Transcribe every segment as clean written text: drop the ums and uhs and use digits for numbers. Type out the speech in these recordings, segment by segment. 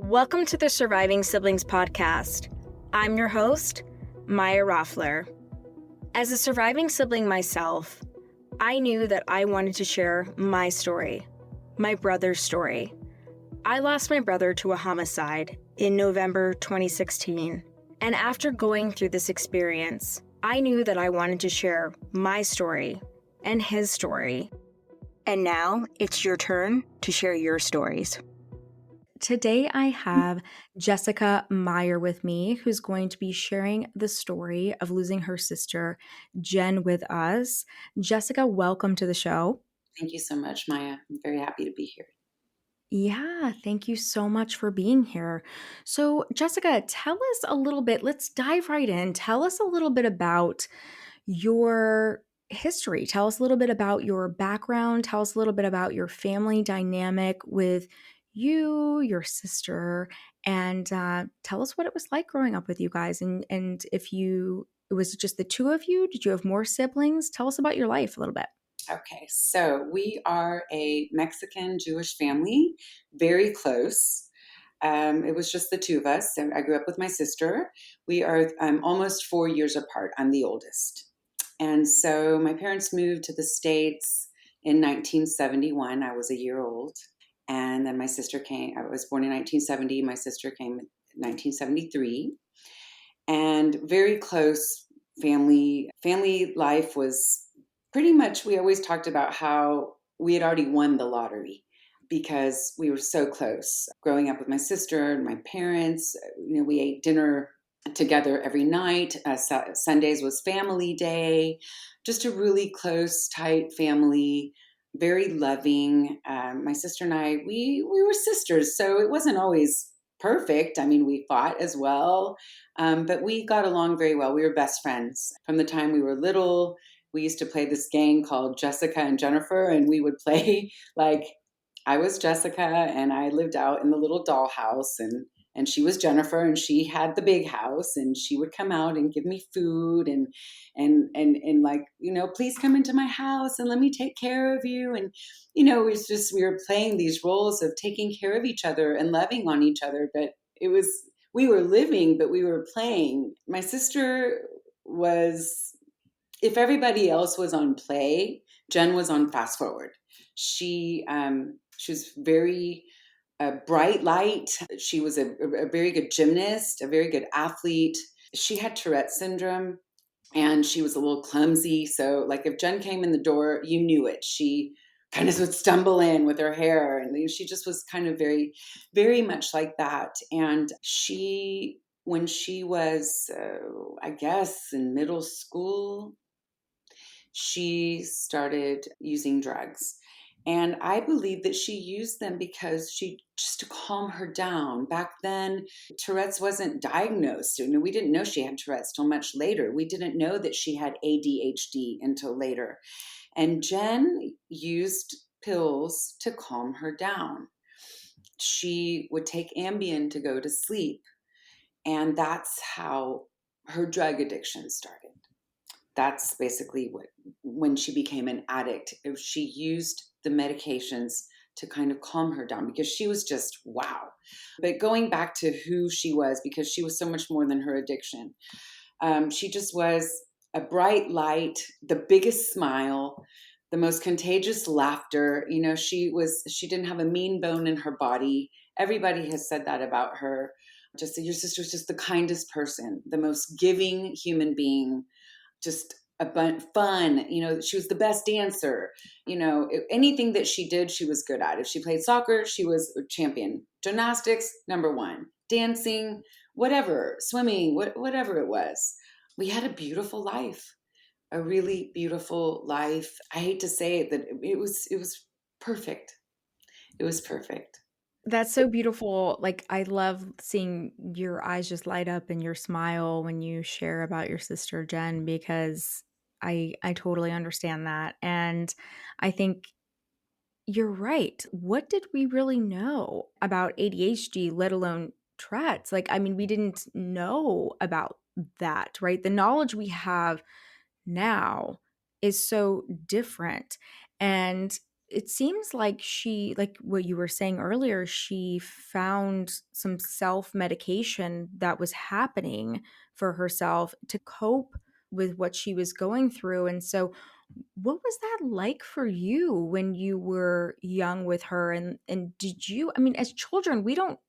Welcome to the Surviving Siblings podcast. I'm your host, Maya Roffler. As a surviving sibling myself, I knew that I wanted to share my story, my brother's story. I lost my brother to a homicide in November 2016, and after going through this experience, I knew that I wanted to share my story and his story. And now it's your turn to share your stories. Today I have Jessica Meyer with me, who's going to be sharing the story of losing her sister, Jen, with us. Jessica, welcome to the show. Thank you so much, Maya. I'm very happy to be here. Yeah, thank you so much for being here. So, Jessica, tell us a little bit, let's dive right in. Tell us a little bit about your history. Tell us a little bit about your background. Tell us a little bit about your family dynamic with you, your sister, and tell us what it was like growing up with you guys. And if it was just the two of you, did you have more siblings? Tell us about your life a little bit. Okay, so we are a Mexican Jewish family, very close. It was just the two of us. And I grew up with my sister. We are almost 4 years apart. I'm the oldest. And so my parents moved to the States in 1971. I was a year old. And then my sister came. I was born in 1970. My sister came in 1973. And very close family. Family life was pretty much, we always talked about how we had already won the lottery because we were so close. Growing up with my sister and my parents, we ate dinner together every night. Sundays was family day, just a really close, tight family, very loving. My sister and I, we were sisters, so it wasn't always perfect. I mean, we fought as well, but we got along very well. We were best friends from the time we were little. We used to play this game called Jessica and Jennifer, and we would play like I was Jessica and I lived out in the little dollhouse, and she was Jennifer and she had the big house, and she would come out and give me food and like, please come into my house and let me take care of you. And it was just, we were playing these roles of taking care of each other and loving on each other, but we were living, but we were playing. My sister was, if everybody else was on play, Jen was on fast forward. She was very bright light. She was a very good gymnast, a very good athlete. She had Tourette syndrome, and she was a little clumsy. So, like, if Jen came in the door, you knew it. She kind of would stumble in with her hair, and she just was kind of very, very much like that. And when she was, I guess, in middle school, she started using drugs. And I believe that she used them because just to calm her down. Back then, Tourette's wasn't diagnosed. We didn't know she had Tourette's till much later. We didn't know that she had ADHD until later. And Jen used pills to calm her down. She would take Ambien to go to sleep. And that's how her drug addiction started. That's basically when she became an addict. She used the medications to kind of calm her down because she was just wow. But going back to who she was, because she was so much more than her addiction, she just was a bright light, the biggest smile, the most contagious laughter. She didn't have a mean bone in her body. Everybody has said that about her. Just your sister was just the kindest person, the most giving human being. Just fun. She was the best dancer. Anything that she did, she was good at. If she played soccer, she was a champion. Gymnastics, number one. Dancing, whatever, swimming, whatever it was. We had a beautiful life, a really beautiful life. I hate to say it, that it was perfect. It was perfect. That's so beautiful. Like, I love seeing your eyes just light up and your smile when you share about your sister Jen, because I totally understand that. And I think you're right. What did we really know about ADHD, let alone Tourette's? Like, I mean, we didn't know about that, right? The knowledge we have now is so different. And it seems like she, like what you were saying earlier, she found some self-medication that was happening for herself to cope with what she was going through. And so what was that like for you when you were young with her? And did you, I mean, as children, we don't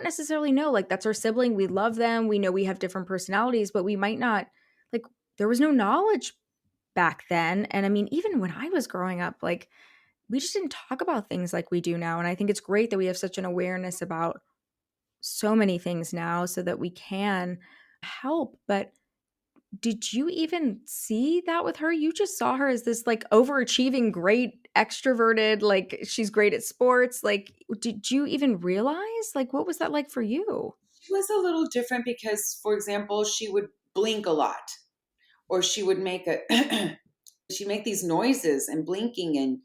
necessarily know, like, that's our sibling, we love them, we know we have different personalities, but we might not, like, there was no knowledge back then. And I mean, even when I was growing up, like, we just didn't talk about things like we do now. And I think it's great that we have such an awareness about so many things now so that we can help. But did you even see that with her? You just saw her as this, like, overachieving, great extroverted, like, she's great at sports. Like, did you even realize? Like, what was that like for you? It was a little different because, for example, she would blink a lot, or she would make a she'd make these noises and blinking, and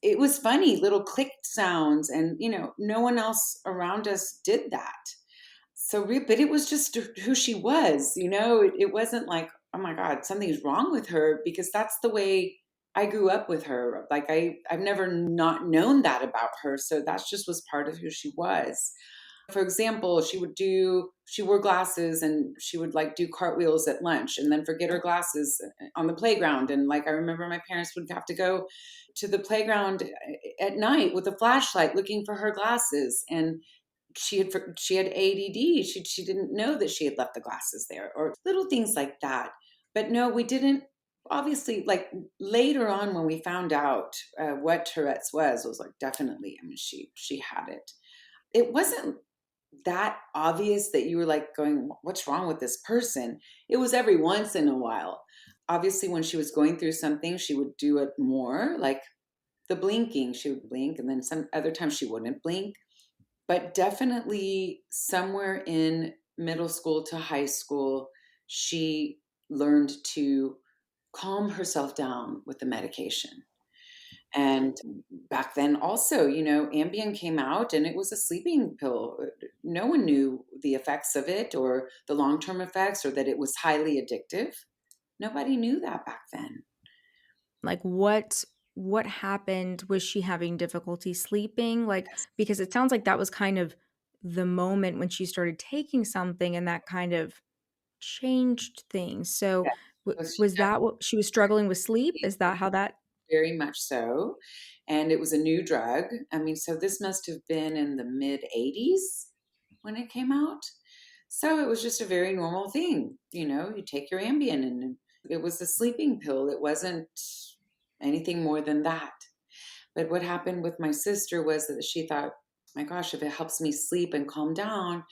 it was funny, little click sounds, and no one else around us did that. But it was just who she was. It wasn't like, oh my God, something's wrong with her, because that's the way I grew up with her. Like, I've never not known that about her. So that's just was part of who she was. For example, she wore glasses, and she would like do cartwheels at lunch and then forget her glasses on the playground. And like, I remember my parents would have to go to the playground at night with a flashlight looking for her glasses. And she had ADD. She didn't know that she had left the glasses there, or little things like that. But no, we didn't. Obviously, like later on when we found out what Tourette's was like, definitely. I mean, she had it. It wasn't that obvious that you were like going, "What's wrong with this person?" It was every once in a while. Obviously, when she was going through something, she would do it more, like the blinking. She would blink, and then some other times she wouldn't blink. But definitely somewhere in middle school to high school, she learned to calm herself down with the medication. And back then, also, Ambien came out, and it was a sleeping pill. No one knew the effects of it, or the long term effects, or that it was highly addictive. Nobody knew that back then. Like, what happened? Was she having difficulty sleeping? Like, because it sounds like that was kind of the moment when she started taking something and that kind of changed things. So, Yes. So she was that what she was struggling with sleep? Is that how that very much so. And it was a new drug. I mean, so this must have been in the mid 80s when it came out. So it was just a very normal thing. You take your Ambien, and it was a sleeping pill. It wasn't anything more than that. But what happened with my sister was that she thought, my gosh, if it helps me sleep and calm down,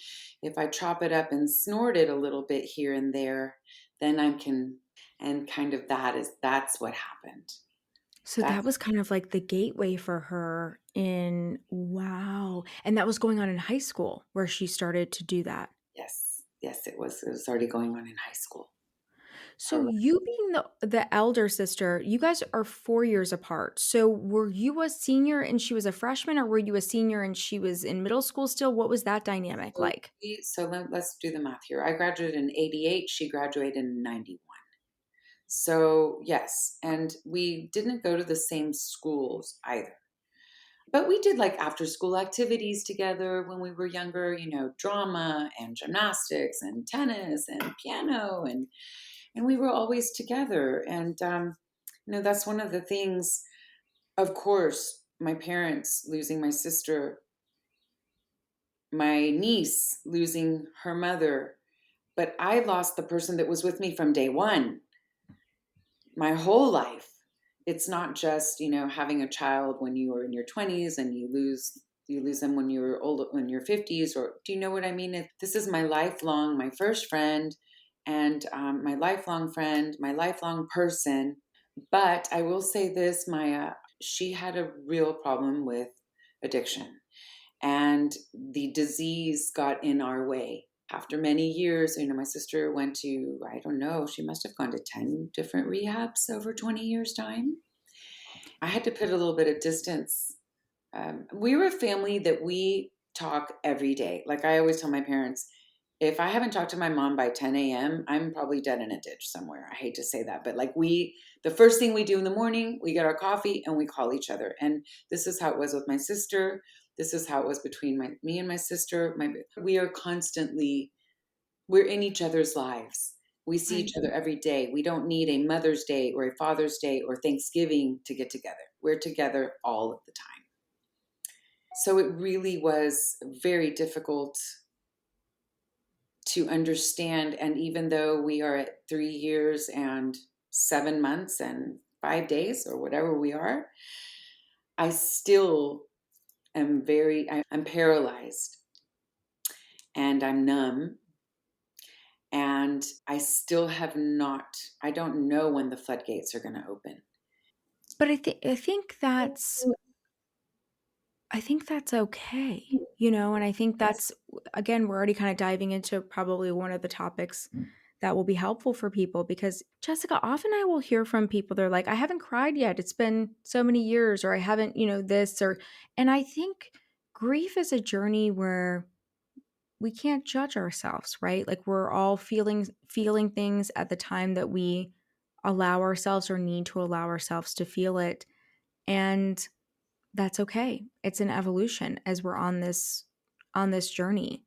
if I chop it up and snort it a little bit here and there, then I can. And kind of that's what happened. so that That's was kind of like the gateway for her in wow. And that was going on in high school where she started to do that. Yes, yes, it was already going on in high school. So Correct. you being the elder sister, you guys are 4 years apart. So were you a senior and she was a freshman, or were you a senior and she was in middle school still? What was that dynamic So, like? let's do the math here. I graduated in 88, she graduated in 91. So, yes, and we didn't go to the same schools either. But we did like after school activities together when we were younger, drama and gymnastics and tennis and piano, and we were always together. And that's one of the things. Of course, my parents losing my sister, my niece losing her mother, but I lost the person that was with me from day one, my whole life. It's not just, having a child when you are in your 20s and you lose them when you're old, when you're 50s, or do you know what I mean? This is my lifelong, my first friend, and my lifelong friend, my lifelong person. But I will say this, Maya, she had a real problem with addiction, and the disease got in our way. After many years, my sister went to, I don't know, she must have gone to 10 different rehabs over 20 years' time. I had to put a little bit of distance. We were a family that we talk every day. Like I always tell my parents, if I haven't talked to my mom by 10 a.m., I'm probably dead in a ditch somewhere. I hate to say that, but like the first thing we do in the morning, we get our coffee and we call each other. And this is how it was with my sister. This is how it was between me and my sister. We are constantly, we're in each other's lives. We see Right. each other every day. We don't need a Mother's Day or a Father's Day or Thanksgiving to get together. We're together all of the time. So it really was very difficult to understand. And even though we are at 3 years and 7 months and 5 days or whatever we are, I still I'm paralyzed and I'm numb. And I still have not, I don't know when the floodgates are going to open. But I think that's okay, and I think that's, again, we're already kind of diving into probably one of the topics that will be helpful for people because, Jessica, often I will hear from people, they're like, I haven't cried yet. It's been so many years, or I haven't, this, and I think grief is a journey where we can't judge ourselves, right? Like we're all feeling things at the time that we allow ourselves or need to allow ourselves to feel it. And that's okay. It's an evolution as we're on this journey.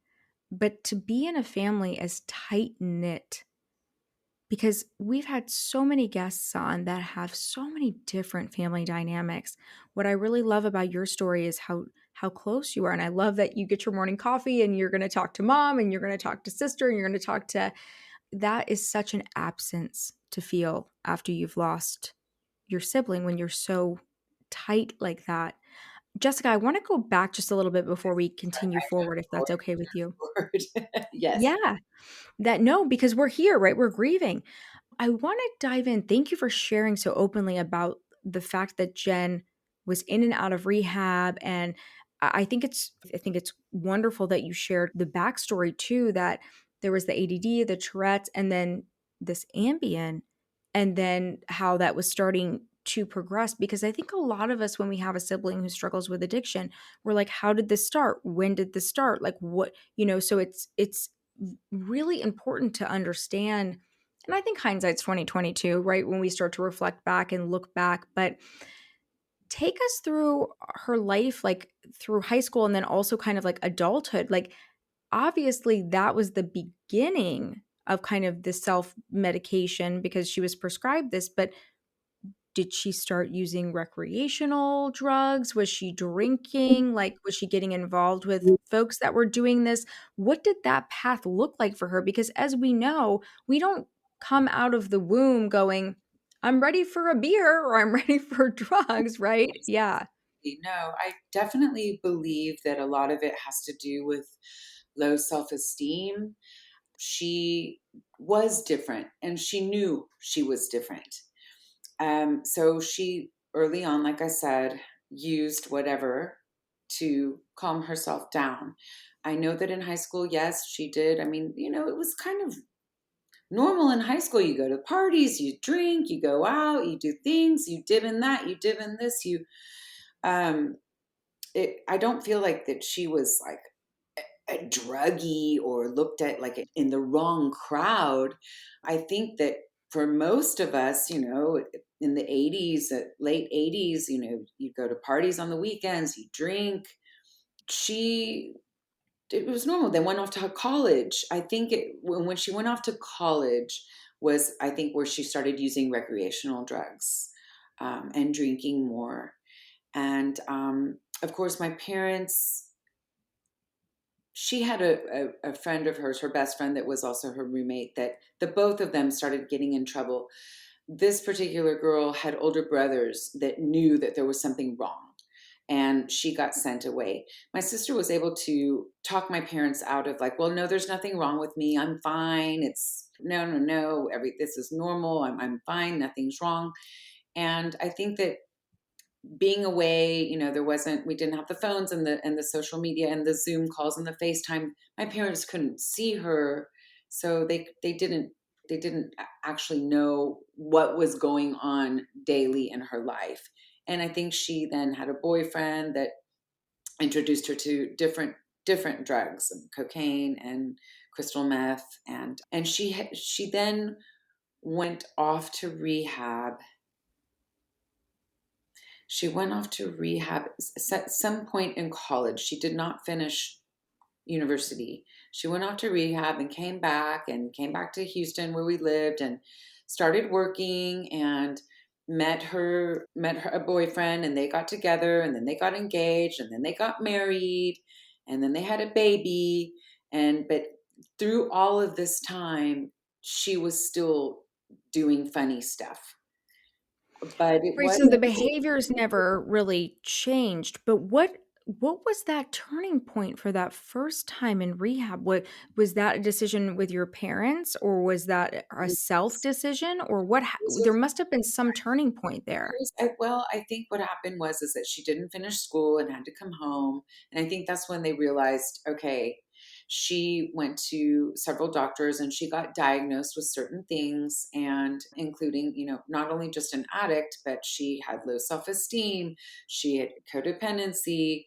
But to be in a family as tight knit, because we've had so many guests on that have so many different family dynamics. What I really love about your story is how close you are, and I love that you get your morning coffee and you're going to talk to mom and you're going to talk to sister and you're going to talk to. That is such an absence to feel after you've lost your sibling when you're so tight like that. Jessica, I want to go back just a little bit before we continue forward, if that's okay with you. Yes. Yeah, no, because we're here, right? We're grieving. I want to dive in. Thank you for sharing so openly about the fact that Jen was in and out of rehab, and I think it's wonderful that you shared the backstory too. That there was the ADD, the Tourette's, and then this Ambien, and then how that was starting to progress. Because I think a lot of us, when we have a sibling who struggles with addiction, we're like, "How did this start? When did this start? Like what?" So it's really important to understand, and I think hindsight's 2022, right? When we start to reflect back and look back, but take us through her life, like through high school and then also kind of like adulthood. Like, obviously, that was the beginning of kind of the self medication because she was prescribed this, but did she start using recreational drugs? Was she drinking? Like, was she getting involved with folks that were doing this? What did that path look like for her? Because as we know, we don't come out of the womb going, I'm ready for a beer or I'm ready for drugs, right? Yeah. No, I definitely believe that a lot of it has to do with low self esteem. She was different and she knew she was different. So she early on, like I said, used whatever to calm herself down. I know that in high school, yes, she did. I mean, it was kind of normal in high school. You go to parties, you drink, you go out, you do things, you dip in that, you dip in this, um, I don't feel like that she was like a druggie or looked at like in the wrong crowd. I think that for most of us, in the 80s, late 80s, you go to parties on the weekends, you drink. It was normal. They went off to college. I think when she went off to college was, I think, where she started using recreational drugs and drinking more. And of course, my parents, she had a friend of hers, her best friend, that was also her roommate, that the both of them started getting in trouble. This particular girl had older brothers that knew that there was something wrong, and she got sent away. My sister was able to talk my parents out of like, well, no, there's nothing wrong with me. I'm fine. It's no, no, no. This is normal. I'm fine. Nothing's wrong. And I think that being away, we didn't have the phones and the social media and the Zoom calls and the FaceTime. My parents couldn't see her, so they didn't actually know what was going on daily in her life. And I think she then had a boyfriend that introduced her to different different drugs, cocaine and crystal meth, and she then went off to rehab. She went off to rehab at some point in college. She did not finish university. She went off to rehab and came back to Houston where we lived and started working and met her a boyfriend, and they got together, and then they got engaged, and then they got married, and then they had a baby. And but through all of this time, she was still doing funny stuff. But it Right, so the wasn't. behaviors never really changed, but what was that turning point for that first time in rehab? What was that a decision with your parents, or was that a self decision, or This there was must have been some turning point there. well, I think what happened was is that she didn't finish school and had to come home, and I think that's when they realized, okay, she went to several doctors and she got diagnosed with certain things, and including, not only just an addict, but she had low self-esteem, she had codependency,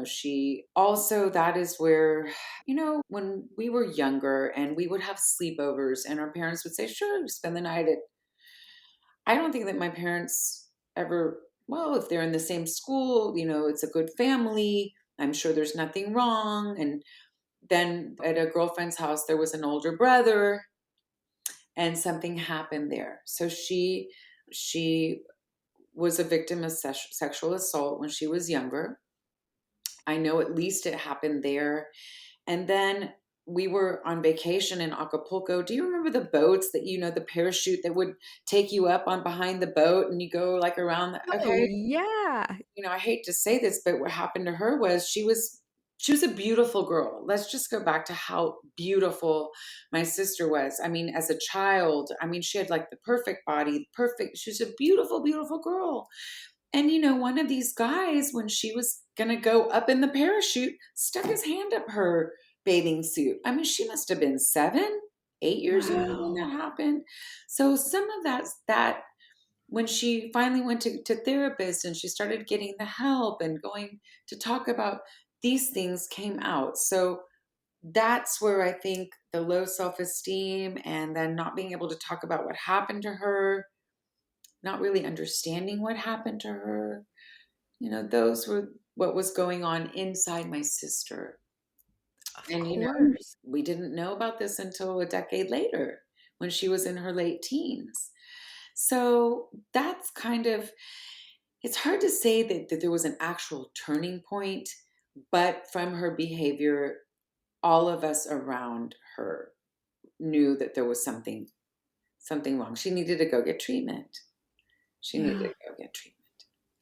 she also, that is where, when we were younger and we would have sleepovers and our parents would say, sure, spend the night at I don't think that my parents ever, well, if they're in the same school, it's a good family. I'm sure there's nothing wrong. And then at a girlfriend's house, there was an older brother and something happened there. So she was a victim of sexual assault when she was younger. I know at least it happened there. And then we were on vacation in Acapulco. Do you remember the boats that, the parachute that would take you up on behind the boat and you go like around Oh, okay. yeah. I hate to say this, but what happened to her was she was a beautiful girl. Let's just go back to how beautiful my sister was. I mean, as a child, I mean, she had like the perfect body, perfect. She was a beautiful, beautiful girl. And one of these guys, when she was gonna go up in the parachute, stuck his hand up her bathing suit. I mean, she must have been 7, 8 years old when Wow. that happened. So some of that when she finally went to therapist and she started getting the help and going to talk about these things came out. So that's where I think the low self-esteem and then not being able to talk about what happened to her, not really understanding what happened to her, those were what was going on inside my sister. Of And, course. we didn't know about this until a decade later when she was in her late teens. So that's kind of, it's hard to say that there was an actual turning point, but from her behavior, all of us around her knew that there was something wrong. She needed to go get treatment. She needed Yeah. to go get treatment.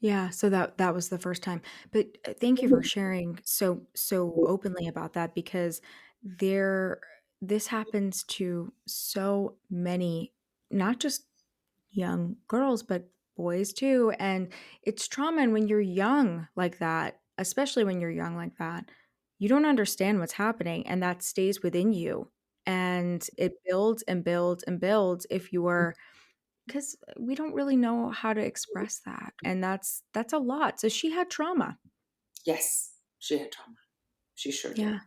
Yeah, so that was the first time. But thank you for sharing so openly about that, because there this happens to so many, not just young girls, but boys too. And it's trauma. And when you're young like that, especially when you're young like that, you don't understand what's happening, and that stays within you. And it builds and builds and builds if you are, because we don't really know how to express that. And that's a lot. So she had trauma. Yes, she had trauma. She sure did. Yeah.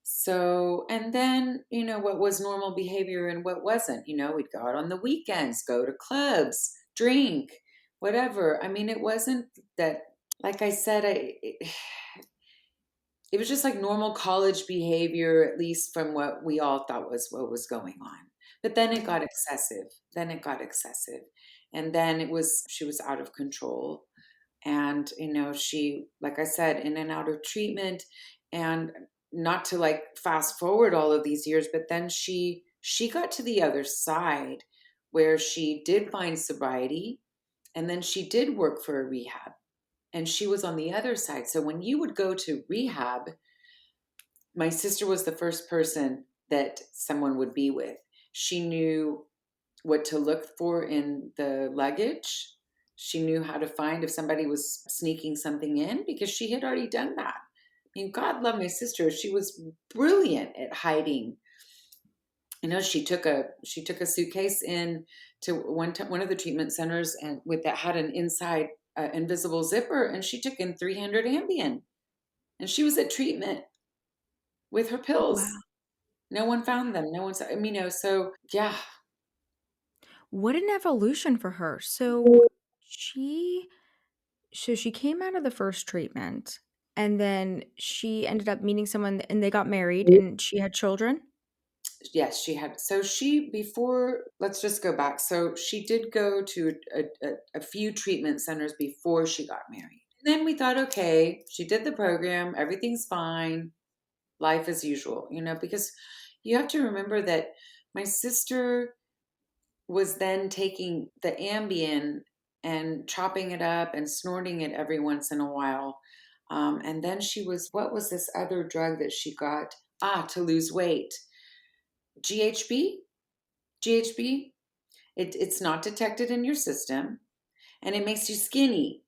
So, and then, what was normal behavior and what wasn't? We'd go out on the weekends, go to clubs, drink, whatever. I mean, it wasn't that, like I said, it was just like normal college behavior, at least from what we all thought was what was going on. But then it got excessive. Then it got excessive. And then she was out of control. And, she, like I said, in and out of treatment, and not to like fast forward all of these years, but then she got to the other side where she did find sobriety, and then she did work for a rehab, and she was on the other side. So when you would go to rehab, my sister was the first person that someone would be with. She knew what to look for in the luggage. She knew how to find if somebody was sneaking something in because she had already done that. I mean, God love my sister. She was brilliant at hiding. She took a suitcase in to one of the treatment centers, and with that had an inside invisible zipper, and she took in 300 Ambien, and she was at treatment with her Wow. pills. No one found them. No one's, I mean, so yeah. What an evolution for her. So she came out of the first treatment, and then she ended up meeting someone and they got married and she had children? Yes, she had. So she, before, let's just go back. So she did go to a few treatment centers before she got married. And then we thought, okay, she did the program, everything's fine, life as usual, because you have to remember that my sister was then taking the Ambien and chopping it up and snorting it every once in a while. And then what was this other drug that she got? To lose weight. GHB? GHB? It's not detected in your system and it makes you skinny.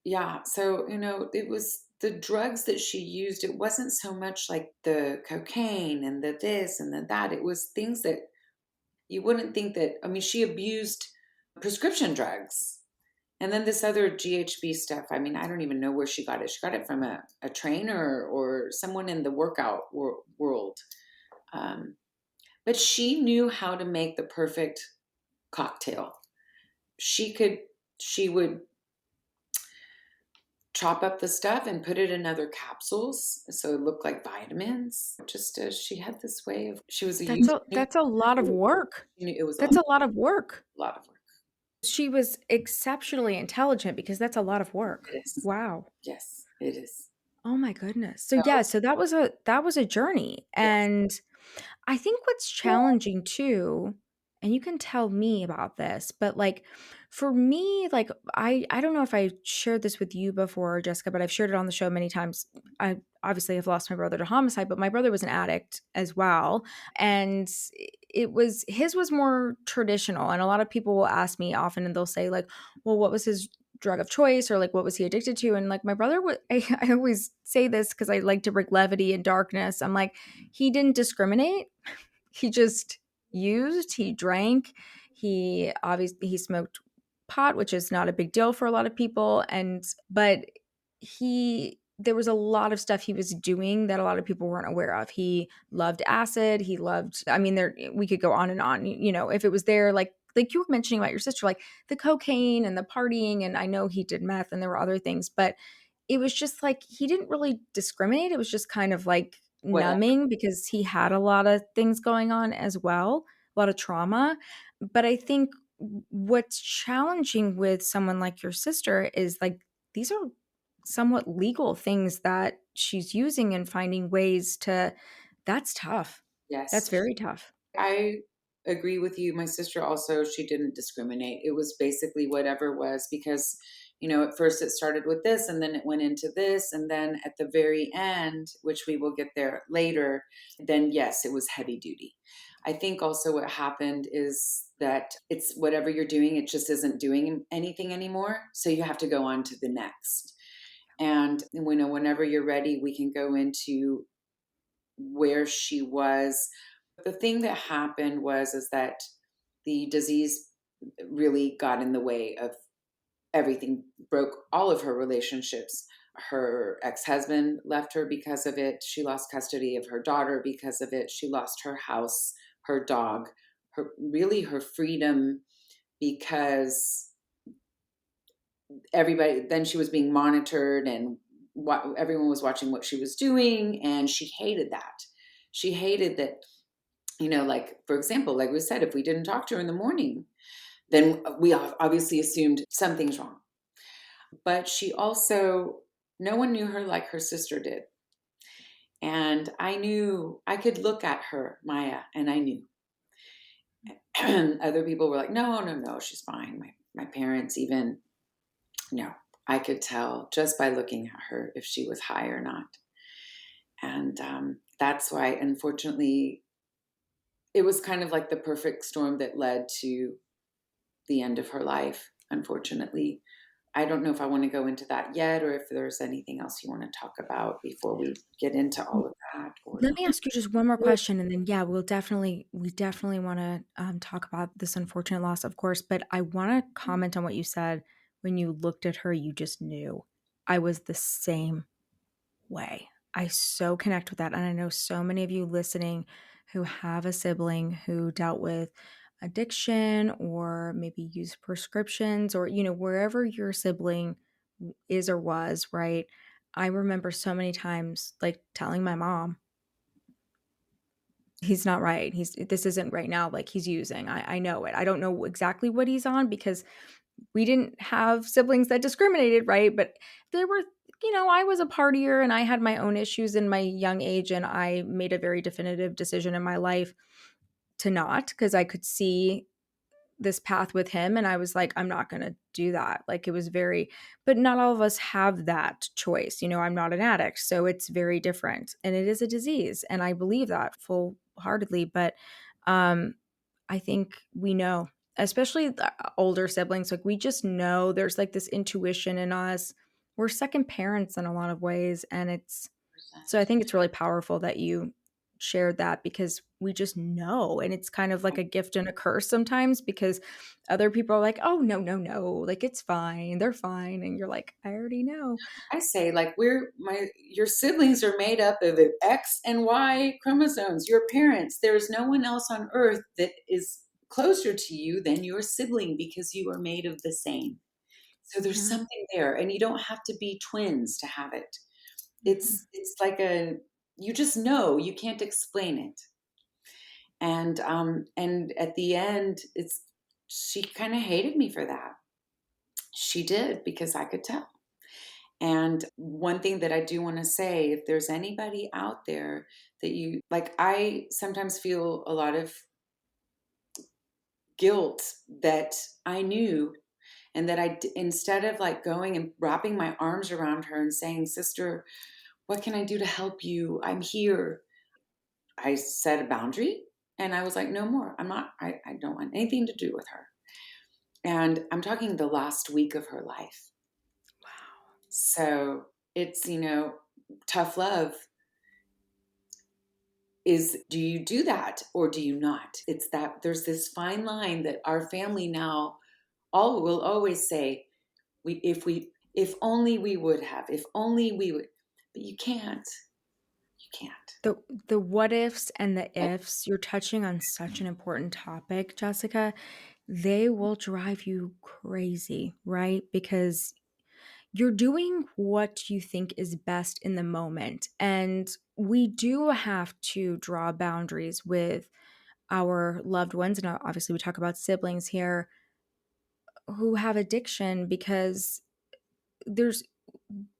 Yeah. So, it was the drugs that she used. It wasn't so much like the cocaine and the this and the that. It was things that you wouldn't think that, I mean, she abused prescription drugs. And then this other GHB stuff, I mean, I don't even know where she got it. She got it from a trainer or someone in the workout world. Um, but she knew how to make the perfect cocktail. She would chop up the stuff and put it in other capsules so it looked like vitamins. Just she had this way of, she was a That's user. a lot of work. She knew it was a That's a lot of work. lot of work. She was exceptionally intelligent because that's a lot of work. It is. Wow. Yes, it is. Oh my goodness. So So, yeah, so that was a journey. yes. And I think what's challenging too, and you can tell me about this, but like for me, like I don't know if I shared this with you before, Jessica, but I've shared it on the show many times. I obviously have lost my brother to homicide, but my brother was an addict as well. And it was his was more traditional. And a lot of people will ask me often and they'll say, like, well, what was his drug of choice or like what was he addicted to? And like my brother would I always say this because I like to bring levity and darkness. I'm like, he didn't discriminate. He just used, he drank, he smoked pot, which is not a big deal for a lot of people. But there was a lot of stuff he was doing that a lot of people weren't aware of. He loved acid. I mean, we could go on and on, if it was there, like you were mentioning about your sister, like the cocaine and the partying. And I know he did meth and there were other things, but it was just like he didn't really discriminate. It was just kind of like Whatever. numbing because he had a lot of things going on as well, a lot of trauma. But I think what's challenging with someone like your sister is like these are somewhat legal things that she's using and finding ways to that's tough. That's Yes. very tough. I agree with you. My sister also, she didn't discriminate. It was basically whatever was because, at first it started with this and then it went into this. And then at the very end, which we will get there later, then yes, it was heavy duty. I think also what happened is that it's whatever you're doing, it just isn't doing anything anymore. So you have to go on to the next. And whenever you're ready, we can go into where she was. The thing that happened is that the disease really got in the way of everything, broke all of her relationships. Her ex-husband left her because of it. She lost custody of her daughter because of it. She lost her house, her dog, her freedom, because then she was being monitored and everyone was watching what she was doing, and she hated that. She hated that, like, for example, like we said, if we didn't talk to her in the morning, then we obviously assumed something's wrong. But she also, no one knew her like her sister did. And I knew, I could look at her, Maya, and I knew. Other people were like, no, no, no, she's fine. My parents even, no, I could tell just by looking at her if she was high or not. And that's why, unfortunately, it was kind of like the perfect storm that led to the end of her life, unfortunately. I don't know if I want to go into that yet or if there's anything else you want to talk about before we get into all of that. Let me ask you just one more question, and then yeah, we definitely want to talk about this unfortunate loss, of course. But I want to comment on what you said when you looked at her, you just knew. I was the same way. I so connect with that, and I know so many of you listening who have a sibling who dealt with addiction or maybe used prescriptions or, wherever your sibling is or was, right? I remember so many times, like, telling my mom, "He's not right. This isn't right now, like, he's using. I know it. I don't know exactly what he's on because we didn't have siblings that discriminated, right? But there were, I was a partier and I had my own issues in my young age. And I made a very definitive decision in my life to not, because I could see this path with him. And I was like, I'm not going to do that. Like it was very, but not all of us have that choice. I'm not an addict. So it's very different. And it is a disease. And I believe that full heartedly. But um, I think we know, especially the older siblings, like we just know there's like this intuition in us. We're second parents in a lot of ways. And so I think it's really powerful that you shared that because we just know. And it's kind of like a gift and a curse sometimes because other people are like, oh, no, no, no, like it's fine. They're fine. And you're like, I already know. I say, like, your siblings are made up of X and Y chromosomes. Your parents, there's no one else on earth that is closer to you than your sibling because you are made of the same. So there's Yeah. something there, and you don't have to be twins to have it. Mhm. It's like you just know, you can't explain it. And at the end, she kind of hated me for that. She did because I could tell. And one thing that I do want to say, if there's anybody out there that you like, I sometimes feel a lot of guilt that I knew, and that instead of like going and wrapping my arms around her and saying, "Sister, what can I do to help you? I'm here." I set a boundary and I was like, "No more. I don't want anything to do with her." And I'm talking the last week of her life. Wow. So it's, tough love is, do you do that or do you not? It's that there's this fine line that our family now all will always say, if only we would have, if only we would, but you can't. You can't. The what ifs and the ifs, you're touching on such an important topic, Jessica. They will drive you crazy, right? Because you're doing what you think is best in the moment. And we do have to draw boundaries with our loved ones. And obviously, we talk about siblings here who have addiction because there's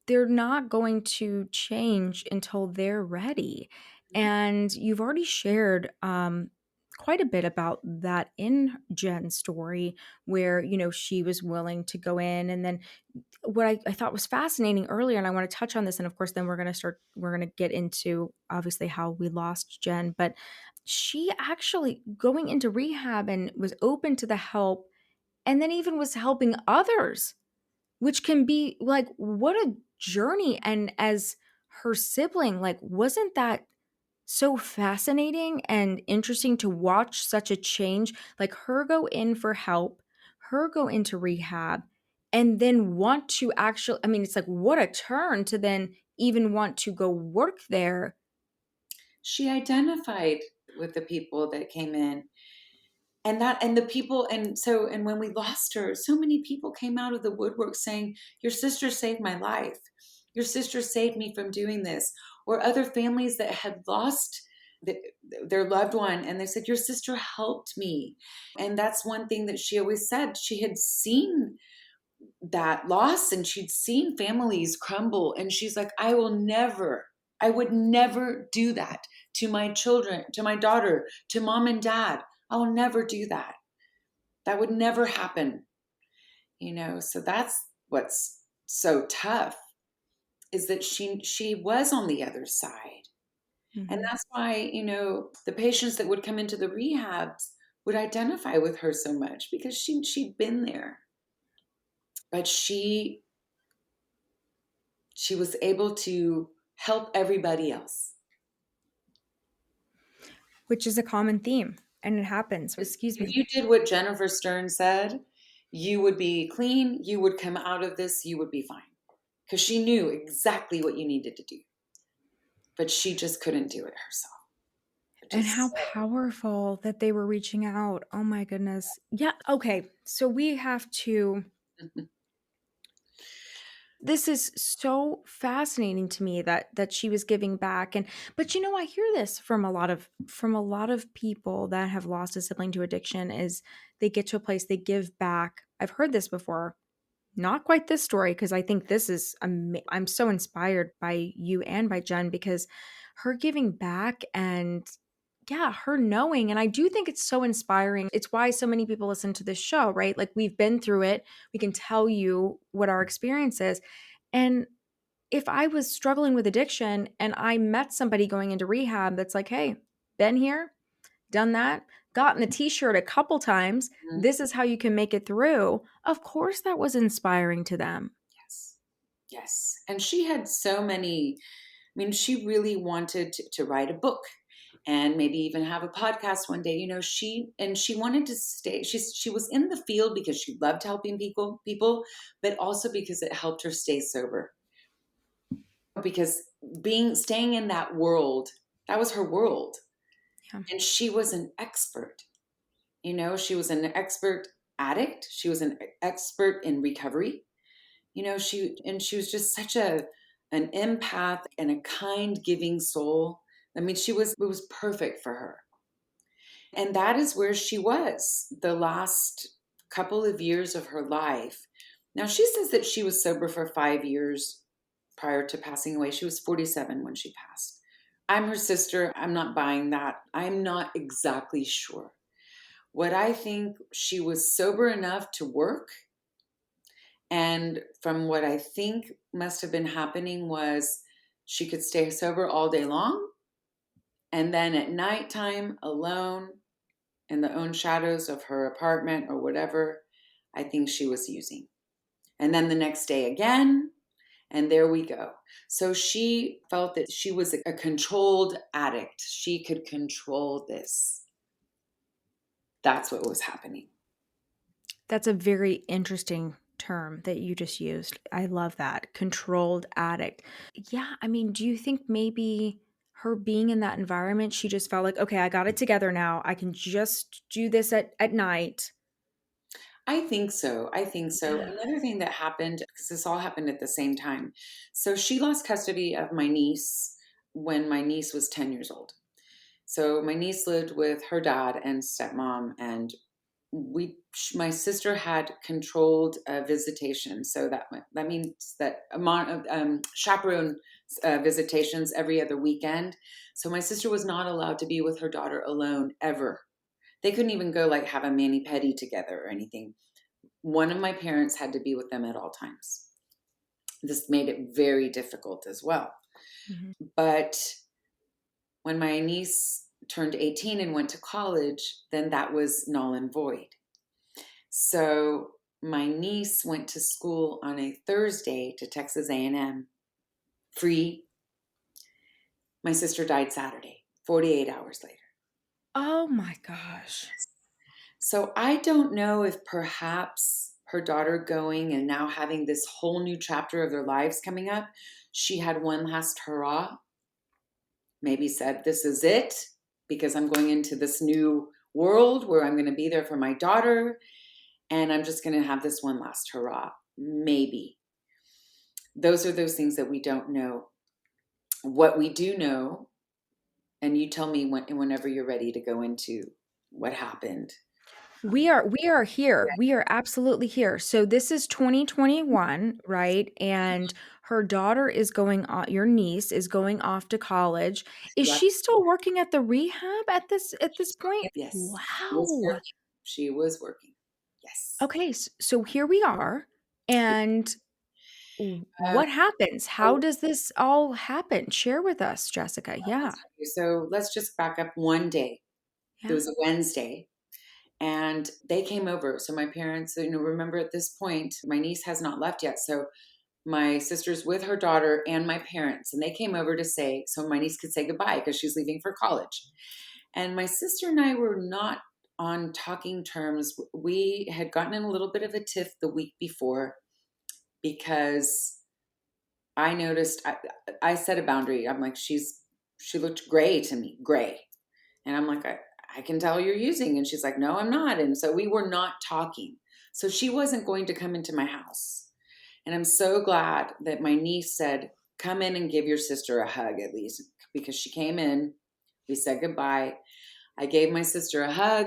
they're not going to change until they're ready. And you've already shared quite a bit about that in Jen's story, where, she was willing to go in. And then what I thought was fascinating earlier, and I want to touch on this, and of course, then we're going to get into obviously how we lost Jen, but she actually going into rehab and was open to the help and then even was helping others, which can be like, what a journey. And as her sibling, like, wasn't that so fascinating and interesting to watch such a change? Like, her go in for help, her go into rehab, and then want to actually, I mean, it's like, what a turn to then even want to go work there. She identified with the people that came in, and the people, and when we lost her, so many people came out of the woodwork saying, "Your sister saved my life. Your sister saved me from doing this." Or other families that had lost the, their loved one, and they said, "Your sister helped me." And that's one thing that she always said. She had seen that loss and she'd seen families crumble, and she's like, I would never do that to my children, to my daughter, to mom and dad. I will never do that. That would never happen. So that's what's so tough, is that she was on the other side. And Mhm. that's why, the patients that would come into the rehabs would identify with her so much, because she'd been there. But she was able to help everybody else. Which is a common theme, and it happens. Excuse If me. you did what Jennifer Stern said, you would be clean, you would come out of this, you would be fine. Because she knew exactly what you needed to do. but she just couldn't do it herself. And how Just powerful that they were reaching out. Oh my goodness. Yeah. Okay. So we have to. This is so fascinating to me that she was giving back. And but I hear this from a lot of people that have lost a sibling to addiction is they get to a place they give back. I've heard this before. Not quite this story, because I think this is I'm so inspired by you and by Jen, because her giving back and yeah, her knowing. And I do think it's so inspiring. It's why so many people listen to this show, right? Like, we've been through it. We can tell you what our experience is. And if I was struggling with addiction and I met somebody going into rehab that's like, hey, been here, done that, gotten the t-shirt a couple times, Mhm. this is how you can make it through. Of course that was inspiring to them. Yes. Yes. And she had so many, I mean, she really wanted to write a book and maybe even have a podcast one day. She wanted to stay. She was in the field because she loved helping people, but also because it helped her stay sober. Because staying in that world, that was her world. Yeah. And she was an expert. She was an expert addict. She was an expert in recovery. She was just such an empath and a kind, giving soul. I mean, it was perfect for her. And that is where she was the last couple of years of her life. Now, she says that she was sober for 5 years prior to passing away. She was 47 when she passed. I'm her sister. I'm not buying that. I'm not exactly sure. What I think, she was sober enough to work. And from what I think must have been happening was she could stay sober all day long. And then at nighttime, alone in the own shadows of her apartment or whatever, I think she was using. And then the next day again, and there we go. So she felt that she was a controlled addict. She could control this. That's what was happening. That's a very interesting term that you just used. I love that. Controlled addict. Yeah, I mean, do you think maybe her being in that environment, she just felt like, okay, I got it together now. I can just do this at night. I think so. I think so. Yeah. Another thing that happened, because this all happened at the same time. So she lost custody of my niece when my niece was 10 years old. So my niece lived with her dad and stepmom, and my sister had controlled visitation. So that means that amount of chaperone visitations every other weekend. So my sister was not allowed to be with her daughter alone ever. They couldn't even go like have a mani pedi together or anything. One of my parents had to be with them at all times. This made it very difficult as well. Mhm. But when my niece turned 18 and went to college, then that was null and void. So my niece went to school on a Thursday to Texas A&M, free. My sister died Saturday, 48 hours later. Oh my gosh. So I don't know if perhaps her daughter going and now having this whole new chapter of their lives coming up, she had one last hurrah, maybe said, this is it, because I'm going into this new world where I'm going to be there for my daughter, and I'm just going to have this one last hurrah. Maybe. Those are those things that we don't know. What we do know, and you tell me whenever you're ready to go into what happened. We are here. We are absolutely here. So this is 2021, right? And her daughter is going on, your niece is going off to college. Is She left. she still working at the rehab at this point? Yes, she was Wow. working. She was working. Yes. Okay, so here we are. And Um, what happens? How oh, does this all happen? Share with us, Jessica. I'll Yeah. tell you. So let's just back up one day. It Yeah. was a Wednesday, and they came over. So my parents, remember at this point, my niece has not left yet. So my sister's with her daughter and my parents, and they came over to say, so my niece could say goodbye because she's leaving for college. And my sister and I were not on talking terms. We had gotten in a little bit of a tiff the week before because I noticed I set a boundary. I'm like, she's she looked gray to me, gray. And I'm like, I can tell you're using. And she's like, no, I'm not. And so we were not talking. So she wasn't going to come into my house. And I'm so glad that my niece said, come in and give your sister a hug at least, because she came in, we said goodbye. I gave my sister a hug.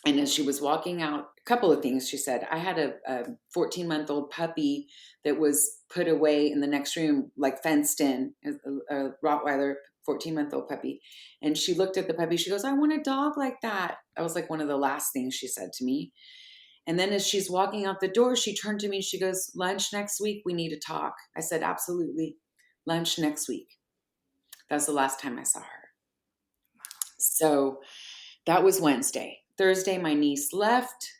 And as she was walking out, a couple of things she said. I had a 14-month-old puppy that was put away in the next room, like fenced in, a Rottweiler 14-month-old puppy. And she looked at the puppy. She goes, I want a dog like that. That was like one of the last things she said to me. And then as she's walking out the door, she turned to me. She goes, lunch next week. We need to talk. I said, absolutely. Lunch next week. That was the last time I saw her. So that was Wednesday. Thursday, my niece left.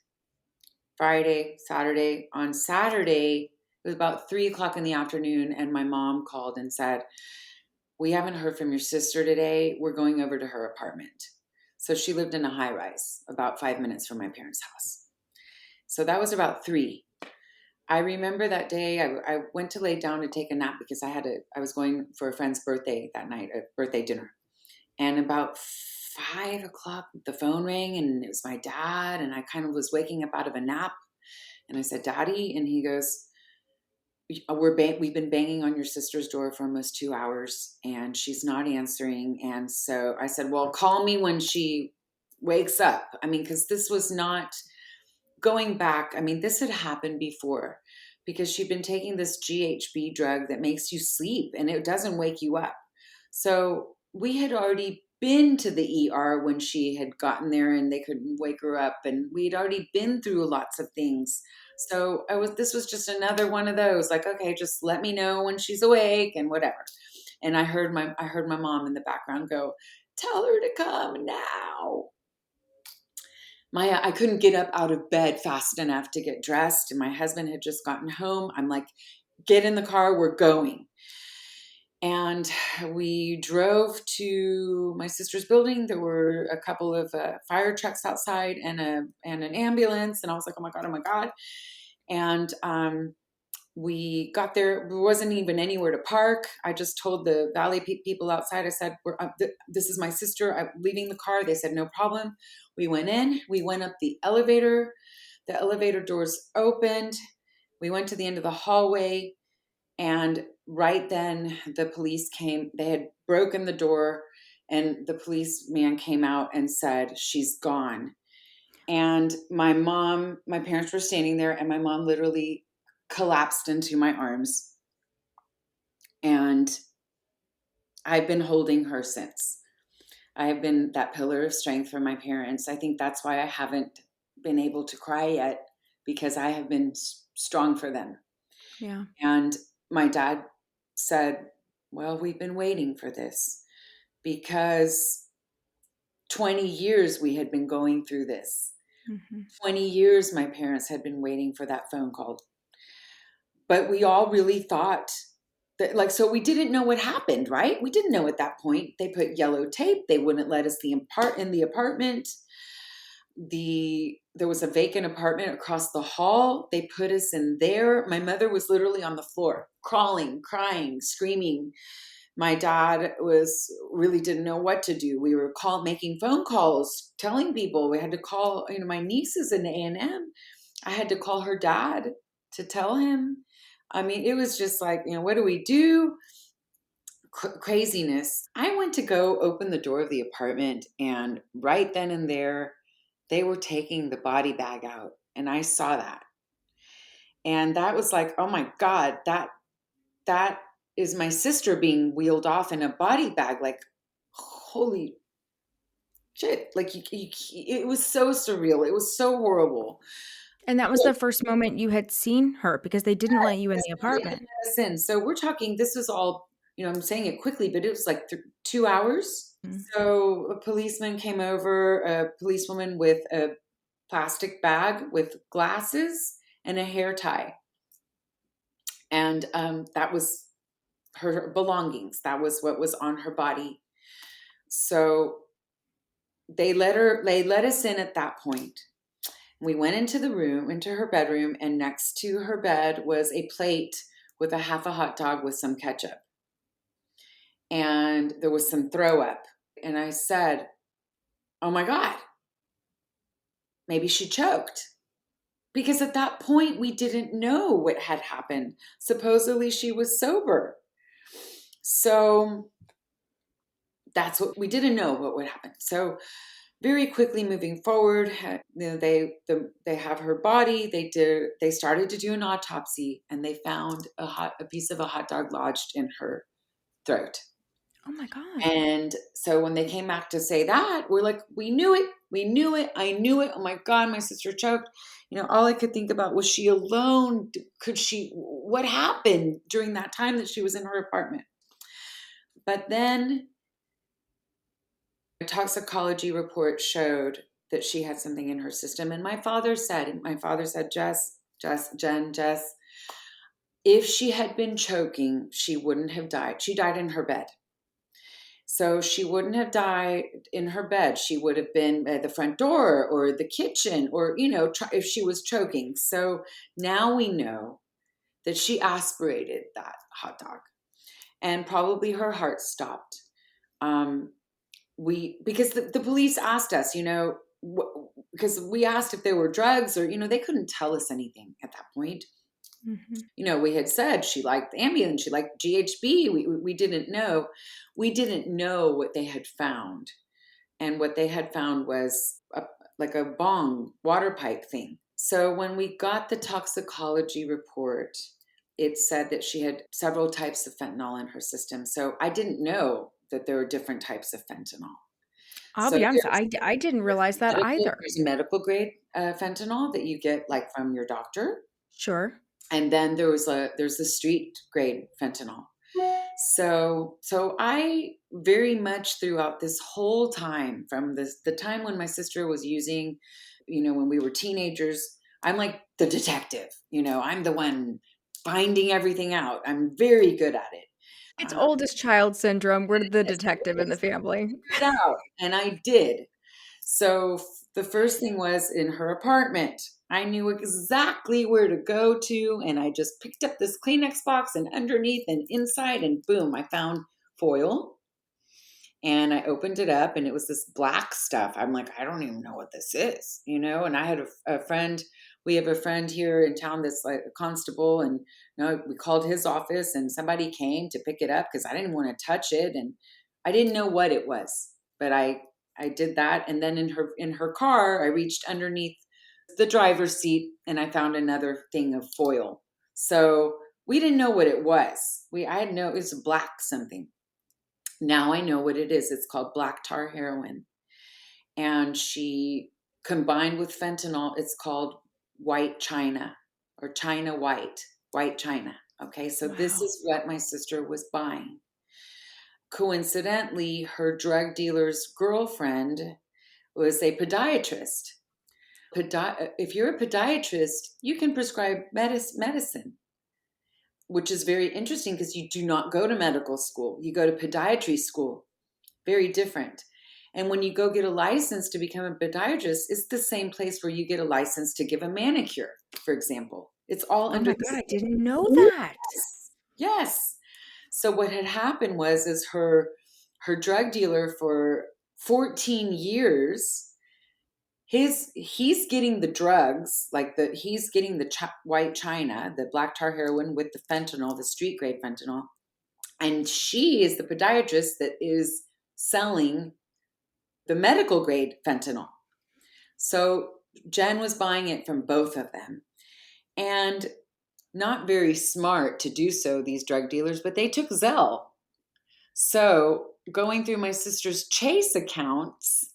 Friday, Saturday. On Saturday, it was about 3:00 in the afternoon, and my mom called and said, we haven't heard from your sister today. We're going over to her apartment. So she lived in a high rise, about 5 minutes from my parents' house. So that was about 3. I remember that day I went to lay down to take a nap because I was going for a friend's birthday that night, a birthday dinner. And about 5:00, the phone rang, and it was my dad. And I kind of was waking up out of a nap. And I said, Daddy, and he goes, we've been banging on your sister's door for almost 2 hours, and she's not answering. And so I said, well, call me when she wakes up. I mean, because this was not going back. I mean, this had happened before because she'd been taking this GHB drug that makes you sleep and it doesn't wake you up. So we had already been to the ER when she had gotten there and they couldn't wake her up, and we'd already been through lots of things. So this was just another one of those, like, okay, just let me know when she's awake and whatever. And I heard my mom in the background go, tell her to come now. Maya, I couldn't get up out of bed fast enough to get dressed, and my husband had just gotten home. I'm like, get in the car, we're going. And we drove to my sister's building. There were a couple of fire trucks outside and an ambulance. And I was like, oh my God, oh my God. And we got there. There wasn't even anywhere to park. I just told the valet people outside, I said, this is my sister. I'm leaving the car. They said, no problem. We went in. We went up the elevator. The elevator doors opened. We went to the end of the hallway. And right then the police came. They had broken the door, and the policeman came out and said, she's gone. And my parents were standing there, and my mom literally collapsed into my arms. And I've been holding her since. I have been that pillar of strength for my parents. I think that's why I haven't been able to cry yet, because I have been strong for them. Yeah. And my dad said, well, we've been waiting for this because 20 years we had been going through this. Mm-hmm. 20 years my parents had been waiting for that phone call. But we all really thought that, like, so we didn't know what happened, right? We didn't know at that point. They put yellow tape. They wouldn't let us in the apartment. There was a vacant apartment across the hall. They put us in there. My mother was literally on the floor, crawling, crying, screaming. My dad really didn't know what to do. We were making phone calls, telling people. We had to call, my niece is in A&M. I had to call her dad to tell him. I mean, it was just like, what do we do? Craziness. I went to go open the door of the apartment, and right then and there, they were taking the body bag out, and I saw that. And that was like, oh my God, that is my sister being wheeled off in a body bag. Like, holy shit. Like, it was so surreal. It was so horrible. And that was the first moment you had seen her, because they didn't let you in the apartment. So we're talking, this was all, I'm saying it quickly, but it was like 2 hours. Mm-hmm. So a policeman came over, a policewoman with a plastic bag with glasses and a hair tie. And that was her belongings. That was what was on her body. So they let us in at that point. We went into her bedroom, and next to her bed was a plate with a half a hot dog with some ketchup. and there was some throw up. And I said, oh my God, maybe she choked. Because at that point, we didn't know what had happened. Supposedly, she was sober. So that's what we didn't know what would happen. So very quickly moving forward, they have her body. They started to do an autopsy, and they found a piece of a hot dog lodged in her throat. Oh my God. And so when they came back to say that, we're like, we knew it. We knew it. I knew it. Oh my God, my sister choked. All I could think about was she alone? What happened during that time that she was in her apartment? But then a toxicology report showed that she had something in her system. And my father said, Jess, if she had been choking, she wouldn't have died. She died in her bed. So she wouldn't have died in her bed. She would have been at the front door or the kitchen or, if she was choking. So now we know that she aspirated that hot dog and probably her heart stopped. Because the police asked us, because we asked if there were drugs or, they couldn't tell us anything at that point. Mm-hmm. We had said she liked Ambien, she liked GHB. We didn't know. We didn't know what they had found. And what they had found was like a bong water pipe thing. So when we got the toxicology report, it said that she had several types of fentanyl in her system. So I didn't know that there were different types of fentanyl. I'll be honest, I didn't realize that either. There's medical grade fentanyl that you get like from your doctor. Sure. And then there's the street grade fentanyl. So I very much throughout this whole time, from the time when my sister was using, when we were teenagers, I'm like the detective. I'm the one finding everything out. I'm very good at it. It's oldest child syndrome. We're the detective in the family. Figure it out, and I did. So the first thing was in her apartment. I knew exactly where to go to, and I just picked up this Kleenex box, and underneath and inside, and boom, I found foil. And I opened it up, and it was this black stuff. I'm like, I don't even know what this is, And I had a friend. We have a friend here in town that's like a constable, and we called his office, and somebody came to pick it up because I didn't want to touch it, and I didn't know what it was, but I did that. And then in her car, I reached underneath the driver's seat and I found another thing of foil. So we didn't know what it was. I had it was black something. Now I know what it is. It's called Black Tar Heroin. And she combined with fentanyl, it's called white China or China white China. Okay. So wow. This is what my sister was buying. Coincidentally, her drug dealer's girlfriend was a podiatrist. If you're a podiatrist, you can prescribe medicine, which is very interesting because you do not go to medical school. You go to podiatry school. Very different. And when you go get a license to become a podiatrist, it's the same place where you get a license to give a manicure, for example. It's all under. Oh my God, I didn't know that. Yes. So what had happened was her drug dealer for 14 years, he's getting the drugs, he's getting the white China, the black tar heroin with the fentanyl, the street grade fentanyl. And she is the podiatrist that is selling the medical grade fentanyl. So Jen was buying it from both of them. And not very smart to do so, these drug dealers, but they took Zelle. So going through my sister's Chase accounts,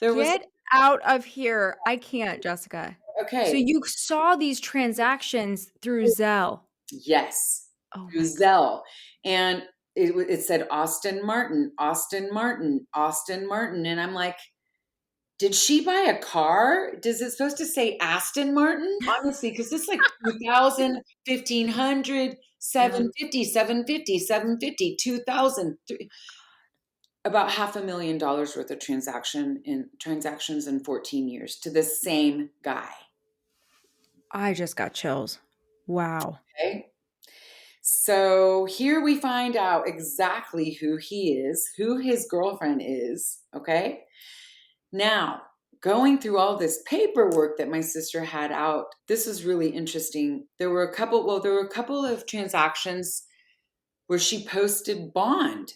Get out of here. I can't, Jessica. Okay. So you saw these transactions through Zelle? Yes. Oh, through Zelle. And it said Austin Martin. And I'm like, did she buy a car? Does it supposed to say Aston Martin? Honestly, because it's like 2000, 1500, 750, 2000. About $500,000 worth of transactions in 14 years to the same guy. I just got chills. Wow. Okay. So here we find out exactly who he is, who his girlfriend is. Okay. Now, going through all this paperwork that my sister had out, this is really interesting. There were a couple of transactions where she posted bond.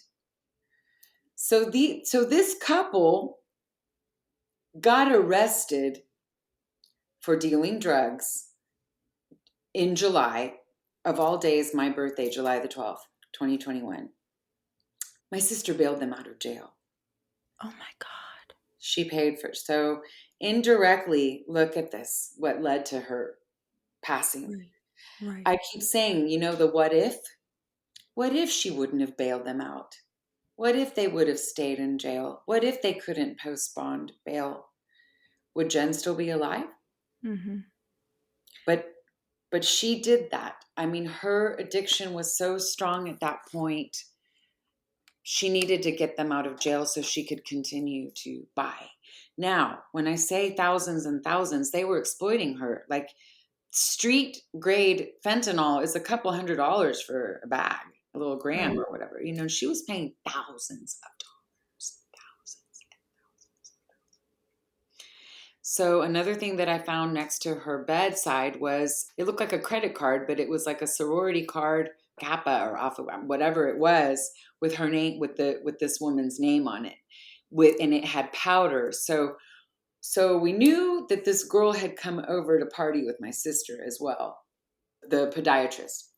So this couple got arrested for dealing drugs in July, of all days, my birthday, July the 12th, 2021. My sister bailed them out of jail. Oh my God. She paid for it. So indirectly, look at this, what led to her passing. Right. I keep saying, the what if? What if she wouldn't have bailed them out? What if they would have stayed in jail? What if they couldn't post bond bail? Would Jen still be alive? Mm-hmm. But she did that. I mean, her addiction was so strong at that point. She needed to get them out of jail so she could continue to buy. Now, when I say thousands and thousands, they were exploiting her. Like street grade fentanyl is a couple $100 for a bag, a little gram or whatever. She was paying thousands of dollars. So another thing that I found next to her bedside was, it looked like a credit card, but it was like a sorority card, Kappa or Alpha, whatever it was, with her name, with this woman's name on it, and it had powder. So we knew that this girl had come over to party with my sister as well, the podiatrist.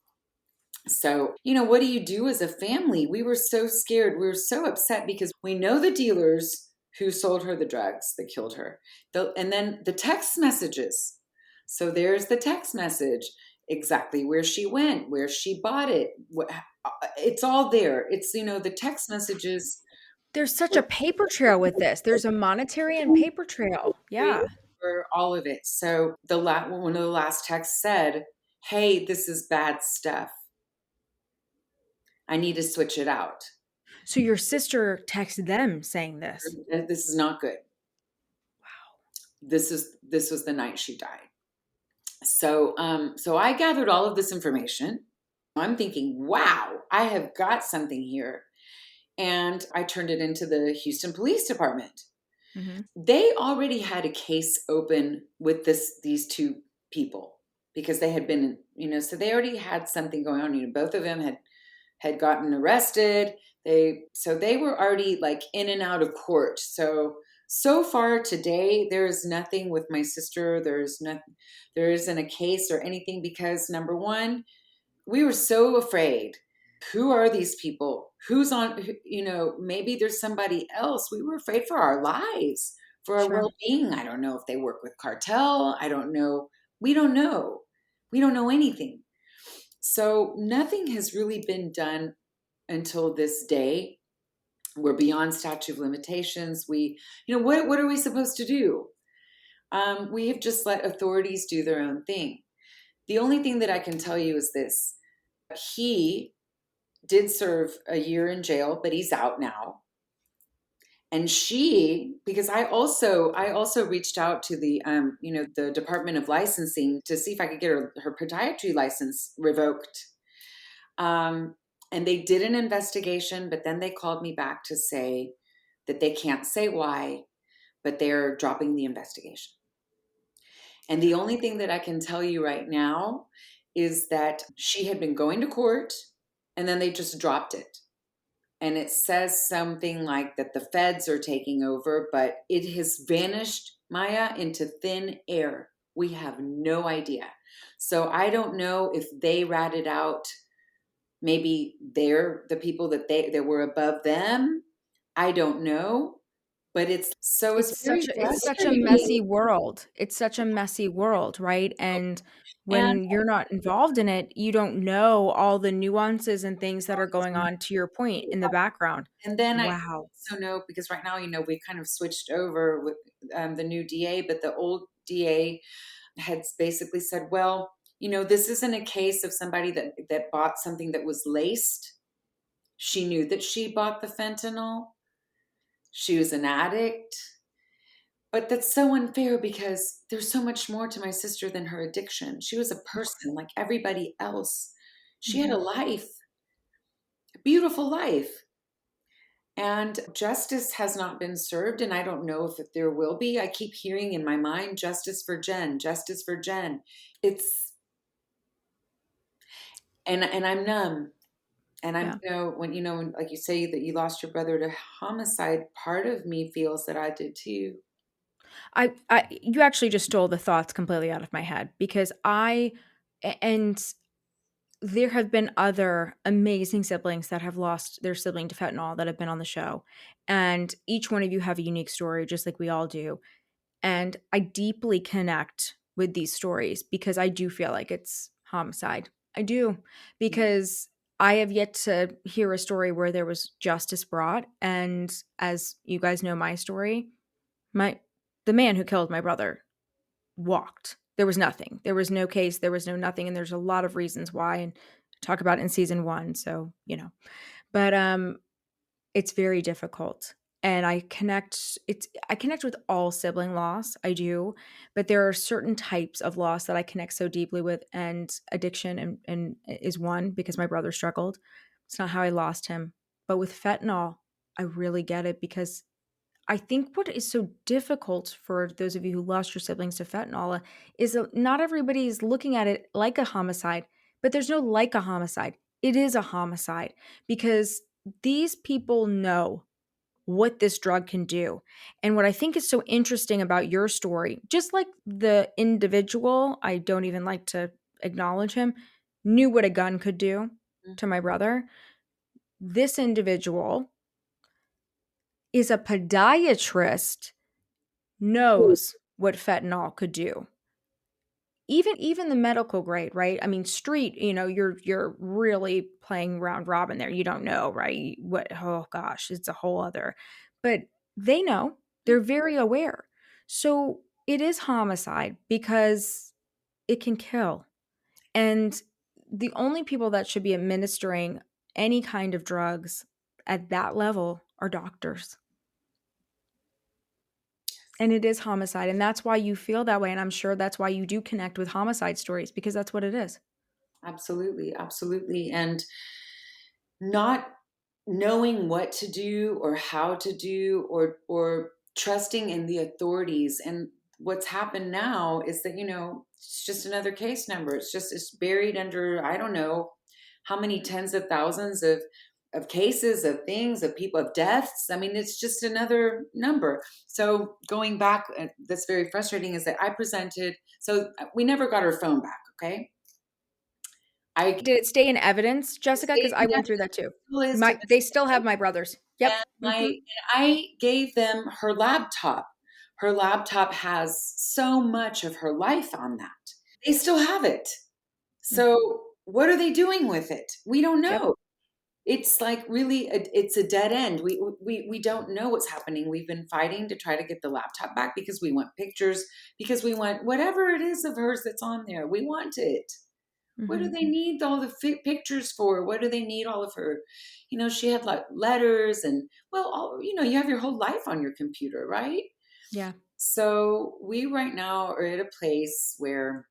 So, what do you do as a family? We were so scared. We were so upset because we know the dealers who sold her the drugs that killed her. And then the text messages. So there's the text message, exactly where she went, where she bought it. It's all there. It's, the text messages. There's such a paper trail with this. There's a monetary and paper trail. Yeah. For all of it. So one of the last texts said, "Hey, this is bad stuff. I need to switch it out." So your sister texted them saying this. This is not good. Wow. This was the night she died. So I gathered all of this information. I'm thinking, wow, I have got something here. And I turned it into the Houston Police Department. Mm-hmm. They already had a case open with these two people because they had been, so they already had something going on. Both of them had gotten arrested. They were already like in and out of court. So far today, there is nothing with my sister. There isn't a case or anything because number one, we were so afraid. Who are these people? Who's on, maybe there's somebody else. We were afraid for our lives, for our well-being. I don't know if they work with cartel. I don't know. We don't know. We don't know anything. So nothing has really been done until this day. We're beyond statute of limitations. What are we supposed to do? We have just let authorities do their own thing. The only thing that I can tell you is this. He did serve a year in jail, but he's out now. And because I also reached out to the, the Department of Licensing to see if I could get her podiatry license revoked. And they did an investigation, but then they called me back to say that they can't say why, but they're dropping the investigation. And the only thing that I can tell you right now is that she had been going to court and then they just dropped it. And it says something like that the feds are taking over, but it has vanished, Maya, into thin air. We have no idea. So I don't know if they ratted out. Maybe they're the people that were above them. I don't know, but it's such a messy world. It's such a messy world, right? And when you're not involved in it, you don't know all the nuances and things that are going on, to your point, in the background. And then I also know, because right now, we kind of switched over with the new DA, but the old DA had basically said, well, this isn't a case of somebody that bought something that was laced. She knew that she bought the fentanyl. She was an addict. But that's so unfair because there's so much more to my sister than her addiction. She was a person like everybody else. She had a life, a beautiful life. And justice has not been served, and I don't know if there will be. I keep hearing in my mind, justice for Jen, justice for Jen. It's and I'm numb. And I'm, Yeah. when like you say that you lost your brother to homicide, part of me feels that I did too. You actually just stole the thoughts completely out of my head because and there have been other amazing siblings that have lost their sibling to fentanyl that have been on the show. And each one of you have a unique story, just like we all do. And I deeply connect with these stories because I do feel like it's homicide. I do. Because I have yet to hear a story where there was justice brought. And as you guys know my story, my the man who killed my brother walked. There was nothing. There was no case. There was no nothing. And there's a lot of reasons why. And talk about it in season 1. So, but it's very difficult. And I connect with all sibling loss. I do. But there are certain types of loss that I connect so deeply with. And addiction and is one because my brother struggled. It's not how I lost him. But with fentanyl, I really get it because I think what is so difficult for those of you who lost your siblings to fentanyl is that not everybody is looking at it like a homicide, but there's no like a homicide. It is a homicide because these people know what this drug can do. And what I think is so interesting about your story, just like the individual, I don't even like to acknowledge him, knew what a gun could do to my brother. This individual is a podiatrist knows what fentanyl could do. Even the medical grade, right? I mean, street, you're really playing round robin there. You don't know, right? What oh gosh, it's a whole other. But they know. They're very aware. So it is homicide because it can kill. And the only people that should be administering any kind of drugs at that level are doctors. And it is homicide, and that's why you feel that way, and I'm sure that's why you do connect with homicide stories because that's what it is. Absolutely, absolutely. And not knowing what to do or how to do or trusting in the authorities. And what's happened now is that, it's just another case number. It's buried under, I don't know how many tens of thousands of cases, of things, of people, of deaths. I mean, it's just another number. So going back, that's very frustrating is that I presented, so we never got our phone back. Okay. I Did it stay in evidence, Jessica? Because stayed I in went through that too. is to They this still have my brothers. and Yep. Mhm. I gave them her laptop. Her laptop has so much of her life on that. They still have it. Mhm. So what are they doing with it? We don't Yep. know. It's like really it's a dead end. We don't know what's happening. We've been fighting to try to get the laptop back because we want pictures, because we want whatever it is of hers that's on there. We want it. What do Mhm. they need all the pictures for? What do they need all of her? She had like letters and, well, you have your whole life on your computer, right? Yeah. So we right now are at a place where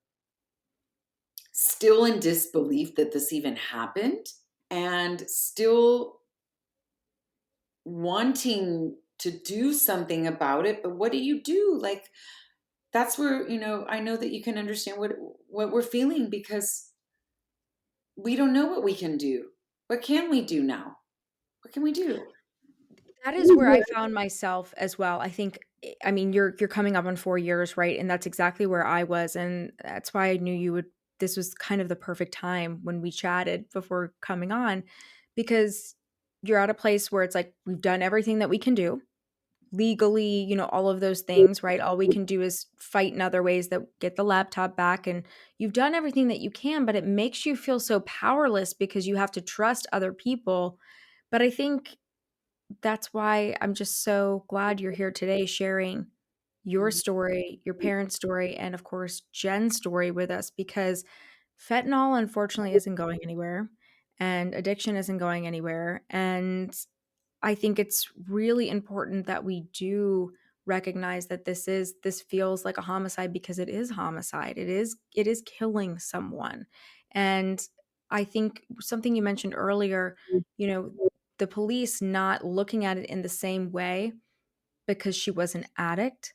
still in disbelief that this even happened and still wanting to do something about it. But what do you do? Like, that's where, I know that you can understand what we're feeling because we don't know what we can do. What can we do now? What can we do? That is where I found myself as well. I think I mean, you're coming up on 4 years, right? And that's exactly where I was, and that's why I knew you would this was kind of the perfect time when we chatted before coming on because you're at a place where it's like we've done everything that we can do legally, all of those things, right? All we can do is fight in other ways that get the laptop back. And you've done everything that you can, but it makes you feel so powerless because you have to trust other people. But I think that's why I'm just so glad you're here today sharing your Mhm. story, your parents' story, and of course, Jen's story with us because fentanyl, unfortunately, isn't going anywhere and addiction isn't going anywhere. And I think it's really important that we do recognize that this feels like a homicide because it is homicide. It is killing someone. And I think something you mentioned earlier, you know, the police not looking at it in the same way because she was an addict.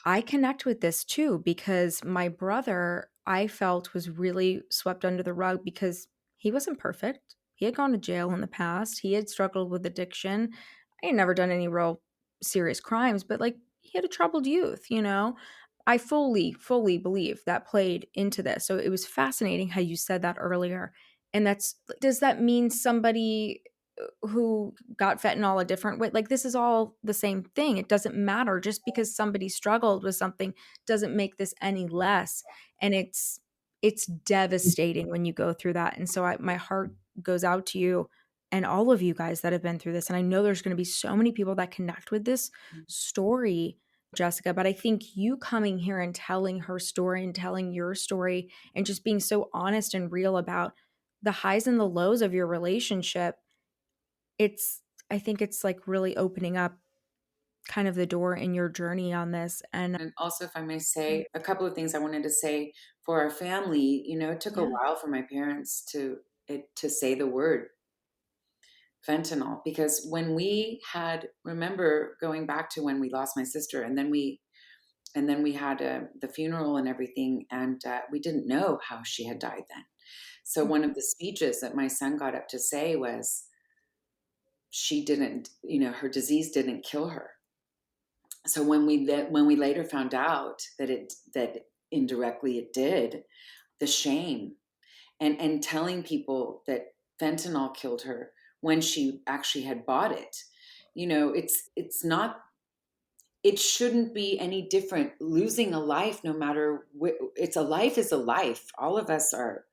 I connect with this too because my brother, I felt, was really swept under the rug because he wasn't perfect. He had gone to jail in the past. He had struggled with addiction. I had never done any real serious crimes, but like he had a troubled youth, you know? I fully believe that played into this. So it was fascinating how you said that earlier. And does that mean somebody who got fentanyl a different way? Like, this is all the same thing. It doesn't matter. Just because somebody struggled with something doesn't make this any less. And it's devastating when you go through that. And so my heart goes out to you and all of you guys that have been through this. And I know there's going to be so many people that connect with this story, Jessica, but I think you coming here and telling her story and telling your story and just being so honest and real about the highs and the lows of your relationship, it's I think it's like really opening up kind of the door in your journey on this. And And also, if I may say, a couple of things I wanted to say for our family, it took a yeah. while for my parents to say the word fentanyl, because when we had, remember going back to when we lost my sister, and then we had the funeral and everything, and we didn't know how she had died then. So one of the speeches that my son got up to say was, she didn't, her disease didn't kill her. So when we later found out that indirectly it did, the shame, and telling people that fentanyl killed her when she actually had bought it, it's not, it shouldn't be any different. Losing a life, no matter it's a life is a life. All of us are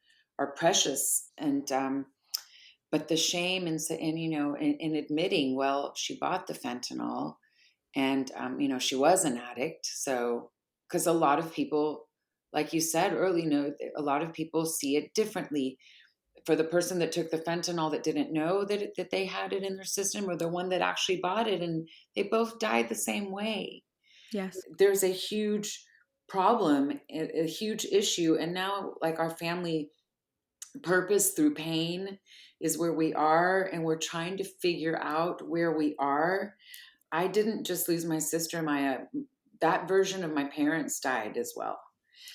precious, and but the shame, and in admitting, well, she bought the fentanyl, and she was an addict. So, because a lot of people, like you said earlier, a lot of people see it differently. For the person that took the fentanyl that didn't know that they had it in their system, or the one that actually bought it, and they both died the same way. Yes. There's a huge problem, a huge issue, and now, like, our family purpose through pain is where we are, and we're trying to figure out where we are. I didn't just lose my sister, Maya. That version of my parents died as well.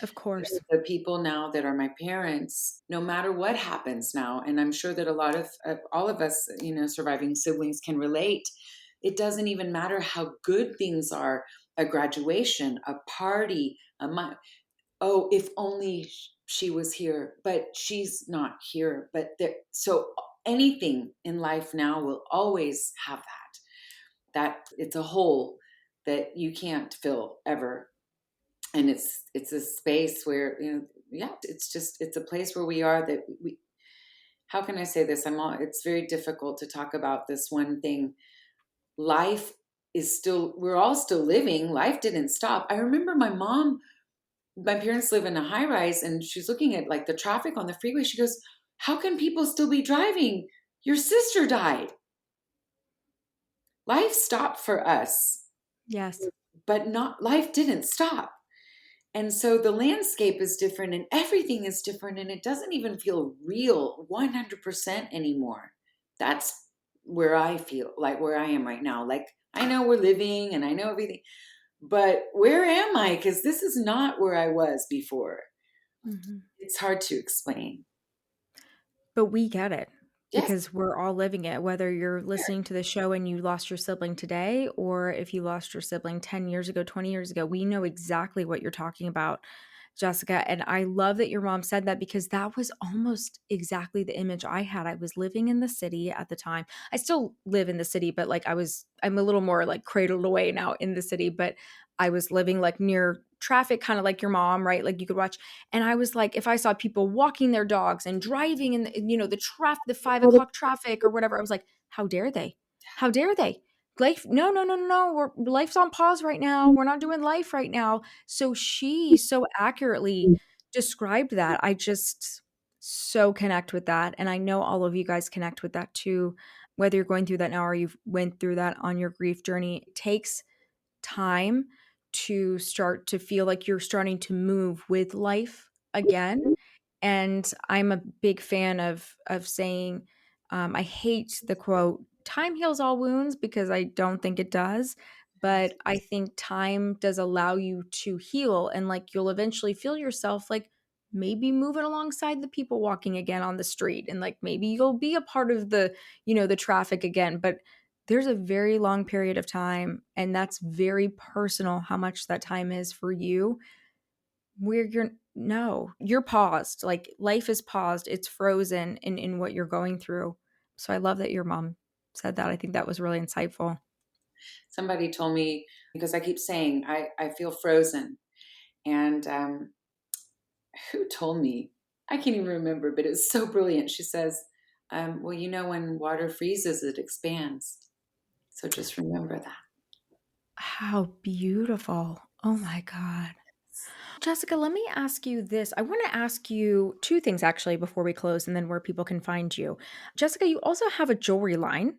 Of course. The people now that are my parents, no matter what happens now, and I'm sure that a lot of all of us, surviving siblings can relate. It doesn't even matter how good things are, a graduation, a party, oh, if only she was here, but she's not here. But so anything in life now will always have that it's a hole that you can't fill ever. And it's a space where, yeah, it's a place where we are, that we, how can I say this, it's very difficult to talk about this one thing. Life is still, we're all still living. Life didn't stop. I remember my parents live in a high rise, and she's looking at, like, the traffic on the freeway. She goes, how can people still be driving? Your sister died. Life stopped for us, Yes. but not, life didn't stop. And so the landscape is different, and everything is different, and it doesn't even feel real 100% anymore. That's where I feel, like, where I am right now. Like, I know we're living and I know everything, but where am I? Because this is not where I was before. Mhm. It's hard to explain. But we get it Yes. because we're all living it, whether you're Sure. listening to the show and you lost your sibling today, or if you lost your sibling 10 years ago, 20 years ago. We know exactly what you're talking about, Jessica. And I love that your mom said that because that was almost exactly the image I had. I was living in the city at the time. I still live in the city, but like I'm a little more like cradled away now in the city, but I was living like near traffic, kind of like your mom, right? Like you could watch. And I was like, if I saw people walking their dogs and driving in the traffic, the 5 o'clock traffic or whatever, I was like, how dare they? How dare they? Life, no, no, no, no, no. Life's on pause right now. We're not doing life right now. So she so accurately described that. I just so connect with that. And I know all of you guys connect with that too. Whether you're going through that now or you've went through that on your grief journey, it takes time to start to feel like you're starting to move with life again. And I'm a big fan of saying, I hate the quote, time heals all wounds, because I don't think it does. But I think time does allow you to heal, and like you'll eventually feel yourself like maybe moving alongside the people walking again on the street, and like maybe you'll be a part of the, the traffic again. But there's a very long period of time, and that's very personal how much that time is for you, where you're paused, like life is paused, it's frozen in what you're going through. So I love that your mom said that. I think that was really insightful. Somebody told me, because I keep saying I feel frozen. And who told me? I can't even remember, but it was so brilliant. She says, well, when water freezes, it expands. So just remember that. How beautiful. Oh my God. Jessica, let me ask you this. I want to ask you two things actually before we close, and then where people can find you. Jessica, you also have a jewelry line.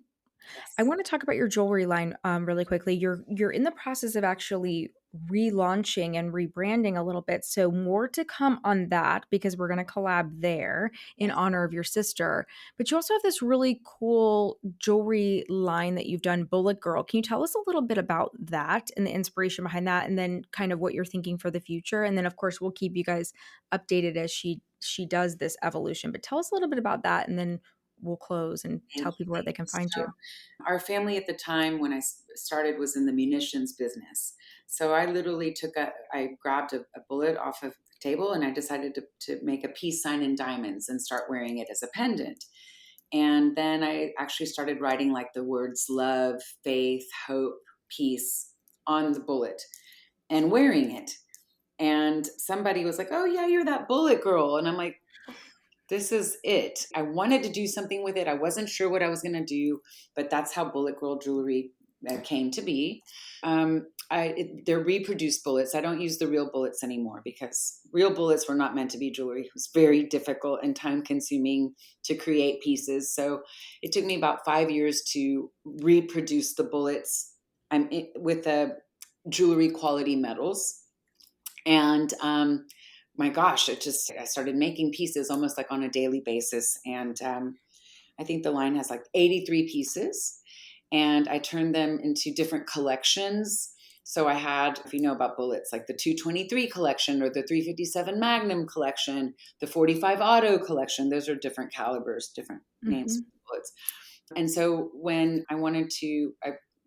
I Yes. want to talk about your jewelry line really quickly. You're in the process of actually relaunching and rebranding a little bit, so more to come on that, because we're going to collab there in Yes. honor of your sister. But you also have this really cool jewelry line that you've done, Bullet Girl. Can you tell us a little bit about that and the inspiration behind that, and then kind of what you're thinking for the future? And then of course we'll keep you guys updated as she does this evolution. But tell us a little bit about that, and then we'll close and Thank tell you. people where they can find So you. our family at the time when I started was in the munitions business. So I literally I grabbed a bullet off of the table, and I decided to make a peace sign in diamonds and start wearing it as a pendant. And then I actually started writing like the words love, faith, hope, peace on the bullet and wearing it. And somebody was like, "Oh yeah, you're that bullet girl." And I'm like, this is it. I wanted to do something with it. I wasn't sure what I was going to do, but that's how Bullet Girl jewelry came to be. They're reproduced bullets. I don't use the real bullets anymore, because real bullets were not meant to be jewelry. It was very difficult and time consuming to create pieces. So it took me about 5 years to reproduce the bullets with the jewelry quality metals. And my gosh, I started making pieces almost like on a daily basis. And I think the line has like 83 pieces, and I turned them into different collections. So I had, if you know about bullets, like the 223 collection, or the 357 Magnum collection, the 45 Auto collection. Those are different calibers, different names Mm-hmm. for bullets. And so when I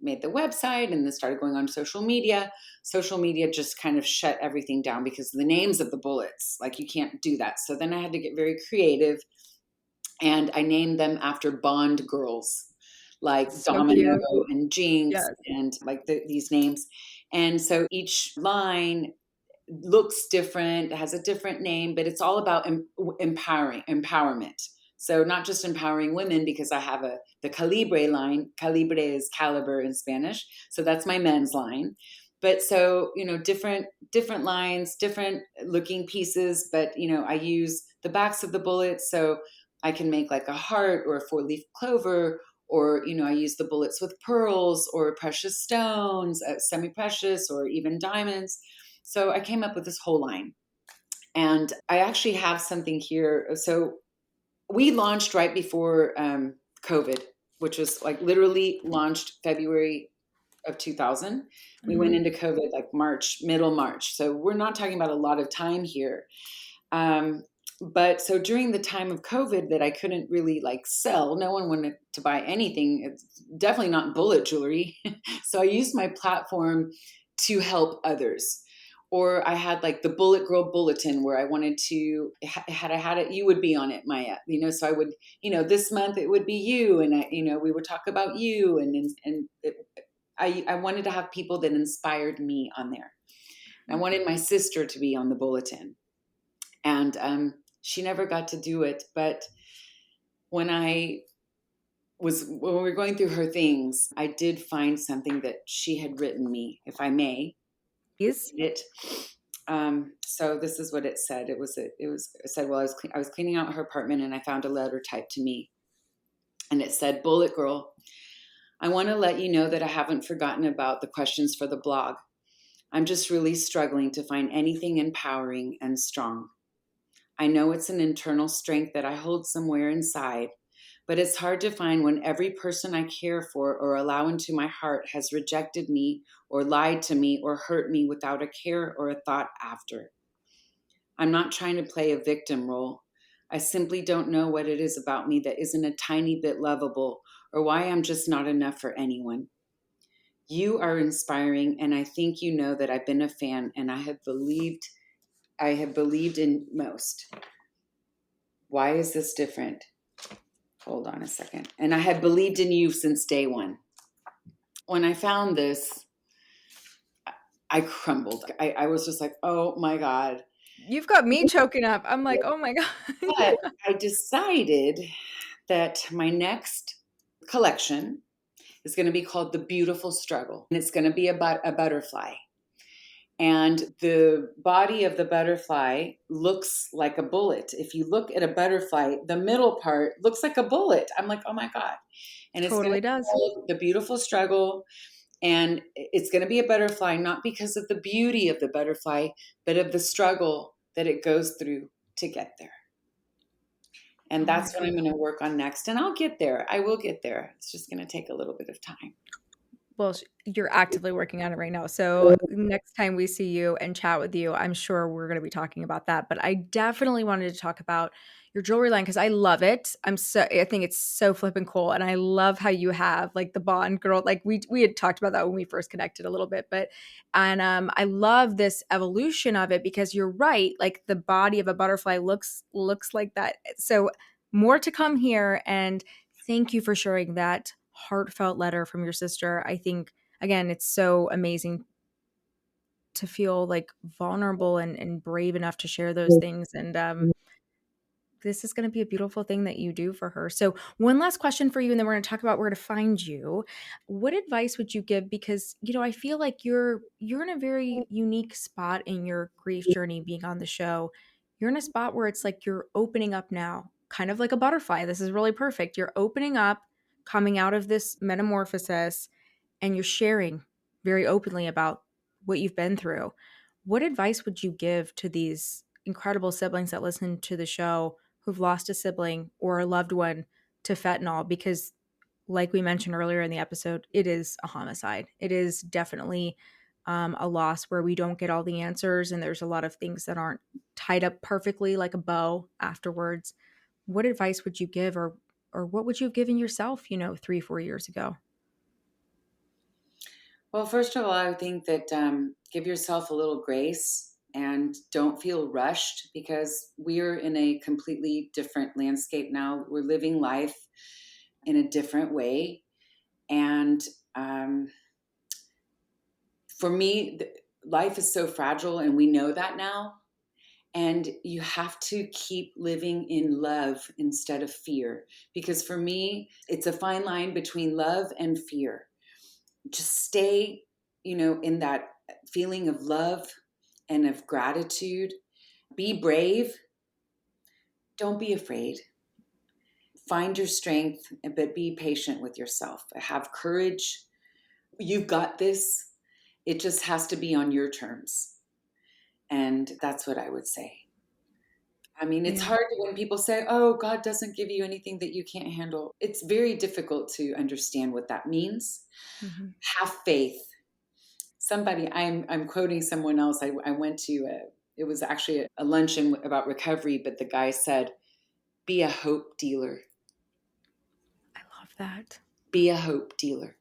made the website and then started going on social media just kind of shut everything down, because the names of the bullets, like you can't do that. So then I had to get very creative, and I named them after Bond girls, like So Domino cute. and Jinx, Yes. and like these names. And so each line looks different, has a different name, but it's all about empowerment. So not just empowering women, because I have the Calibre line. Calibre is caliber in Spanish, so that's my men's line. But so different lines, different looking pieces, but I use the backs of the bullets, so I can make like a heart or a 4-leaf clover, or I use the bullets with pearls or precious stones, semi-precious, or even diamonds. So I came up with this whole line. And I actually have something here. So we launched right before COVID, which was like literally launched February of 2000. We went Mm-hmm. into COVID like middle March. So we're not talking about a lot of time here. Um, but so during the time of COVID that I couldn't really like sell, no one wanted to buy anything. It's definitely not bullet jewelry. So I used my platform to help others. Or I had like the Bullet Girl Bulletin, where I wanted to, had I had it, you would be on it, Maya. So I would, this month it would be you, and we would talk about you, I wanted to have people that inspired me on there. I wanted my sister to be on the bulletin, and she never got to do it. But when we were going through her things, I did find something that she had written me, if I may Yes. read it. So this is what it said. It said, well, I was cleaning out her apartment, and I found a letter typed to me, and it said, "Bullet Girl, I want to let you know that I haven't forgotten about the questions for the blog. I'm just really struggling to find anything empowering and strong. I know it's an internal strength that I hold somewhere inside, but it's hard to find when every person I care for or allow into my heart has rejected me or lied to me or hurt me without a care or a thought after. I'm not trying to play a victim role. I simply don't know what it is about me that isn't a tiny bit lovable or why I'm just not enough for anyone. You are inspiring, and I think you know that I've been a fan and I have believed in most. Why is this different? Hold on a second. And I have believed in you since day one. When I found this, I crumbled. I was just like, oh my God. You've got me choking up. I'm like, oh my God. But I decided that my next collection is going to be called The Beautiful Struggle. And it's going to be about a butterfly. And the body of the butterfly looks like a bullet. If you look at a butterfly, the middle part looks like a bullet. I'm like, oh my God. And it's Totally going to be does. called The Beautiful Struggle. And it's going to be a butterfly, not because of the beauty of the butterfly, but of the struggle that it goes through to get there. And that's what I'm going to work on next. And I'll get there. I will get there. It's just going to take a little bit of time. Well, you're actively working on it right now. So next time we see you and chat with you, I'm sure we're going to be talking about that. But I definitely wanted to talk about your jewelry line because I love it. I think it's so flippin' cool. And I love how you have like the Bond girl. Like we had talked about that when we first connected a little bit, and I love this evolution of it because you're right. Like the body of a butterfly looks like that. So more to come here. And thank you for sharing that heartfelt letter from your sister. I think, again, it's so amazing to feel like vulnerable and brave enough to share those things. And this is going to be a beautiful thing that you do for her. So one last question for you, and then we're going to talk about where to find you. What advice would you give? Because, I feel like you're in a very unique spot in your grief journey being on the show. You're in a spot where it's like you're opening up now, kind of like a butterfly. This is really perfect. You're opening up, coming out of this metamorphosis, and you're sharing very openly about what you've been through. What advice would you give to these incredible siblings that listen to the show who've lost a sibling or a loved one to fentanyl? Because like we mentioned earlier in the episode, it is a homicide. It is definitely a loss where we don't get all the answers, and there's a lot of things that aren't tied up perfectly like a bow afterwards. What advice would you give, or what would you have given yourself, 3-4 years ago? Well, first of all, I would think that give yourself a little grace and don't feel rushed because we're in a completely different landscape now. We're living life in a different way. And for me, life is so fragile, and we know that now. And you have to keep living in love instead of fear. Because for me, it's a fine line between love and fear. Just stay, in that feeling of love and of gratitude. Be brave. Don't be afraid. Find your strength, but be patient with yourself. Have courage. You've got this. It just has to be on your terms. And that's what I would say. I mean, it's hard when people say, oh, God doesn't give you anything that you can't handle. It's very difficult to understand what that means. Mm-hmm. Have faith. I'm quoting someone else. I went to, it was actually a luncheon about recovery, but the guy said, be a hope dealer. I love that. Be a hope dealer.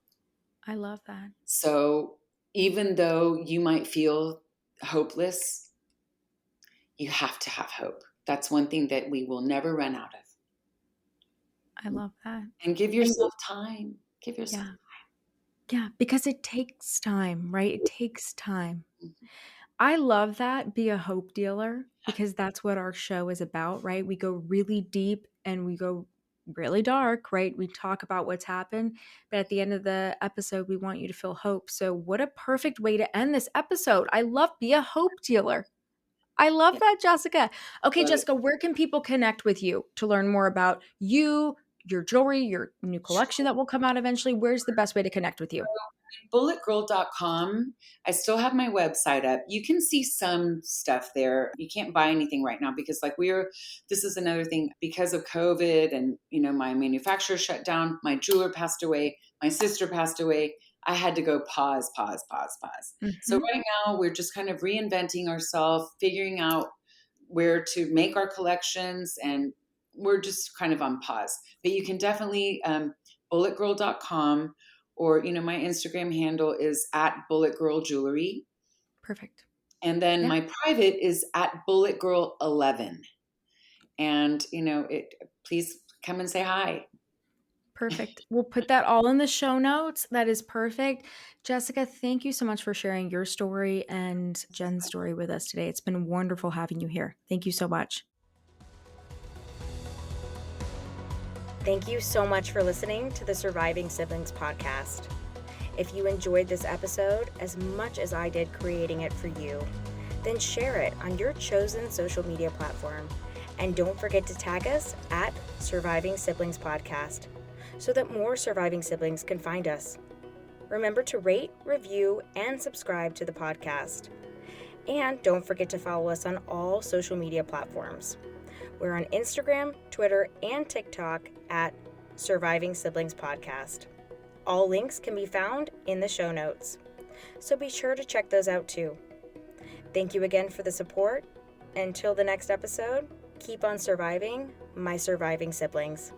I love that. So even though you might feel hopeless, you have to have hope. That's one thing that we will never run out of. I love that. And give yourself time. Give yourself time. Yeah, because it takes time, right? It takes time. Mm-hmm. I love that. Be a hope dealer, because that's what our show is about, right? We go really deep and we go really dark, right? We talk about what's happened, but at the end of the episode, we want you to feel hope. So what a perfect way to end this episode. I love be a hope dealer. I love that, Jessica. Okay, Jessica, where can people connect with you to learn more about you, your jewelry, your new collection that will come out eventually? Where's the best way to connect with you? bulletgirl.com. I still have my website up. You can see some stuff there. You can't buy anything right now because this is another thing because of COVID and, my manufacturer shut down, my jeweler passed away, my sister passed away. I had to go pause. So Mhm. right now we're just kind of reinventing ourselves, figuring out where to make our collections, and we're just kind of on pause. But you can definitely bulletgirl.com, or my Instagram handle is at bulletgirljewelry, Perfect. and then Yeah. my private is at bulletgirl11. And please come and say hi. Perfect. We'll put that all in the show notes. That is perfect. Jessica, thank you so much for sharing your story and Jen's story with us today. It's been wonderful having you here. Thank you so much. Thank you so much for listening to the Surviving Siblings podcast. If you enjoyed this episode as much as I did creating it for you, then share it on your chosen social media platform. And don't forget to tag us at Surviving Siblings Podcast so that more surviving siblings can find us. Remember to rate, review, and subscribe to the podcast. And don't forget to follow us on all social media platforms. We're on Instagram, Twitter, and TikTok at Surviving Siblings Podcast. All links can be found in the show notes, so be sure to check those out too. Thank you again for the support. Until the next episode, keep on surviving, my surviving siblings.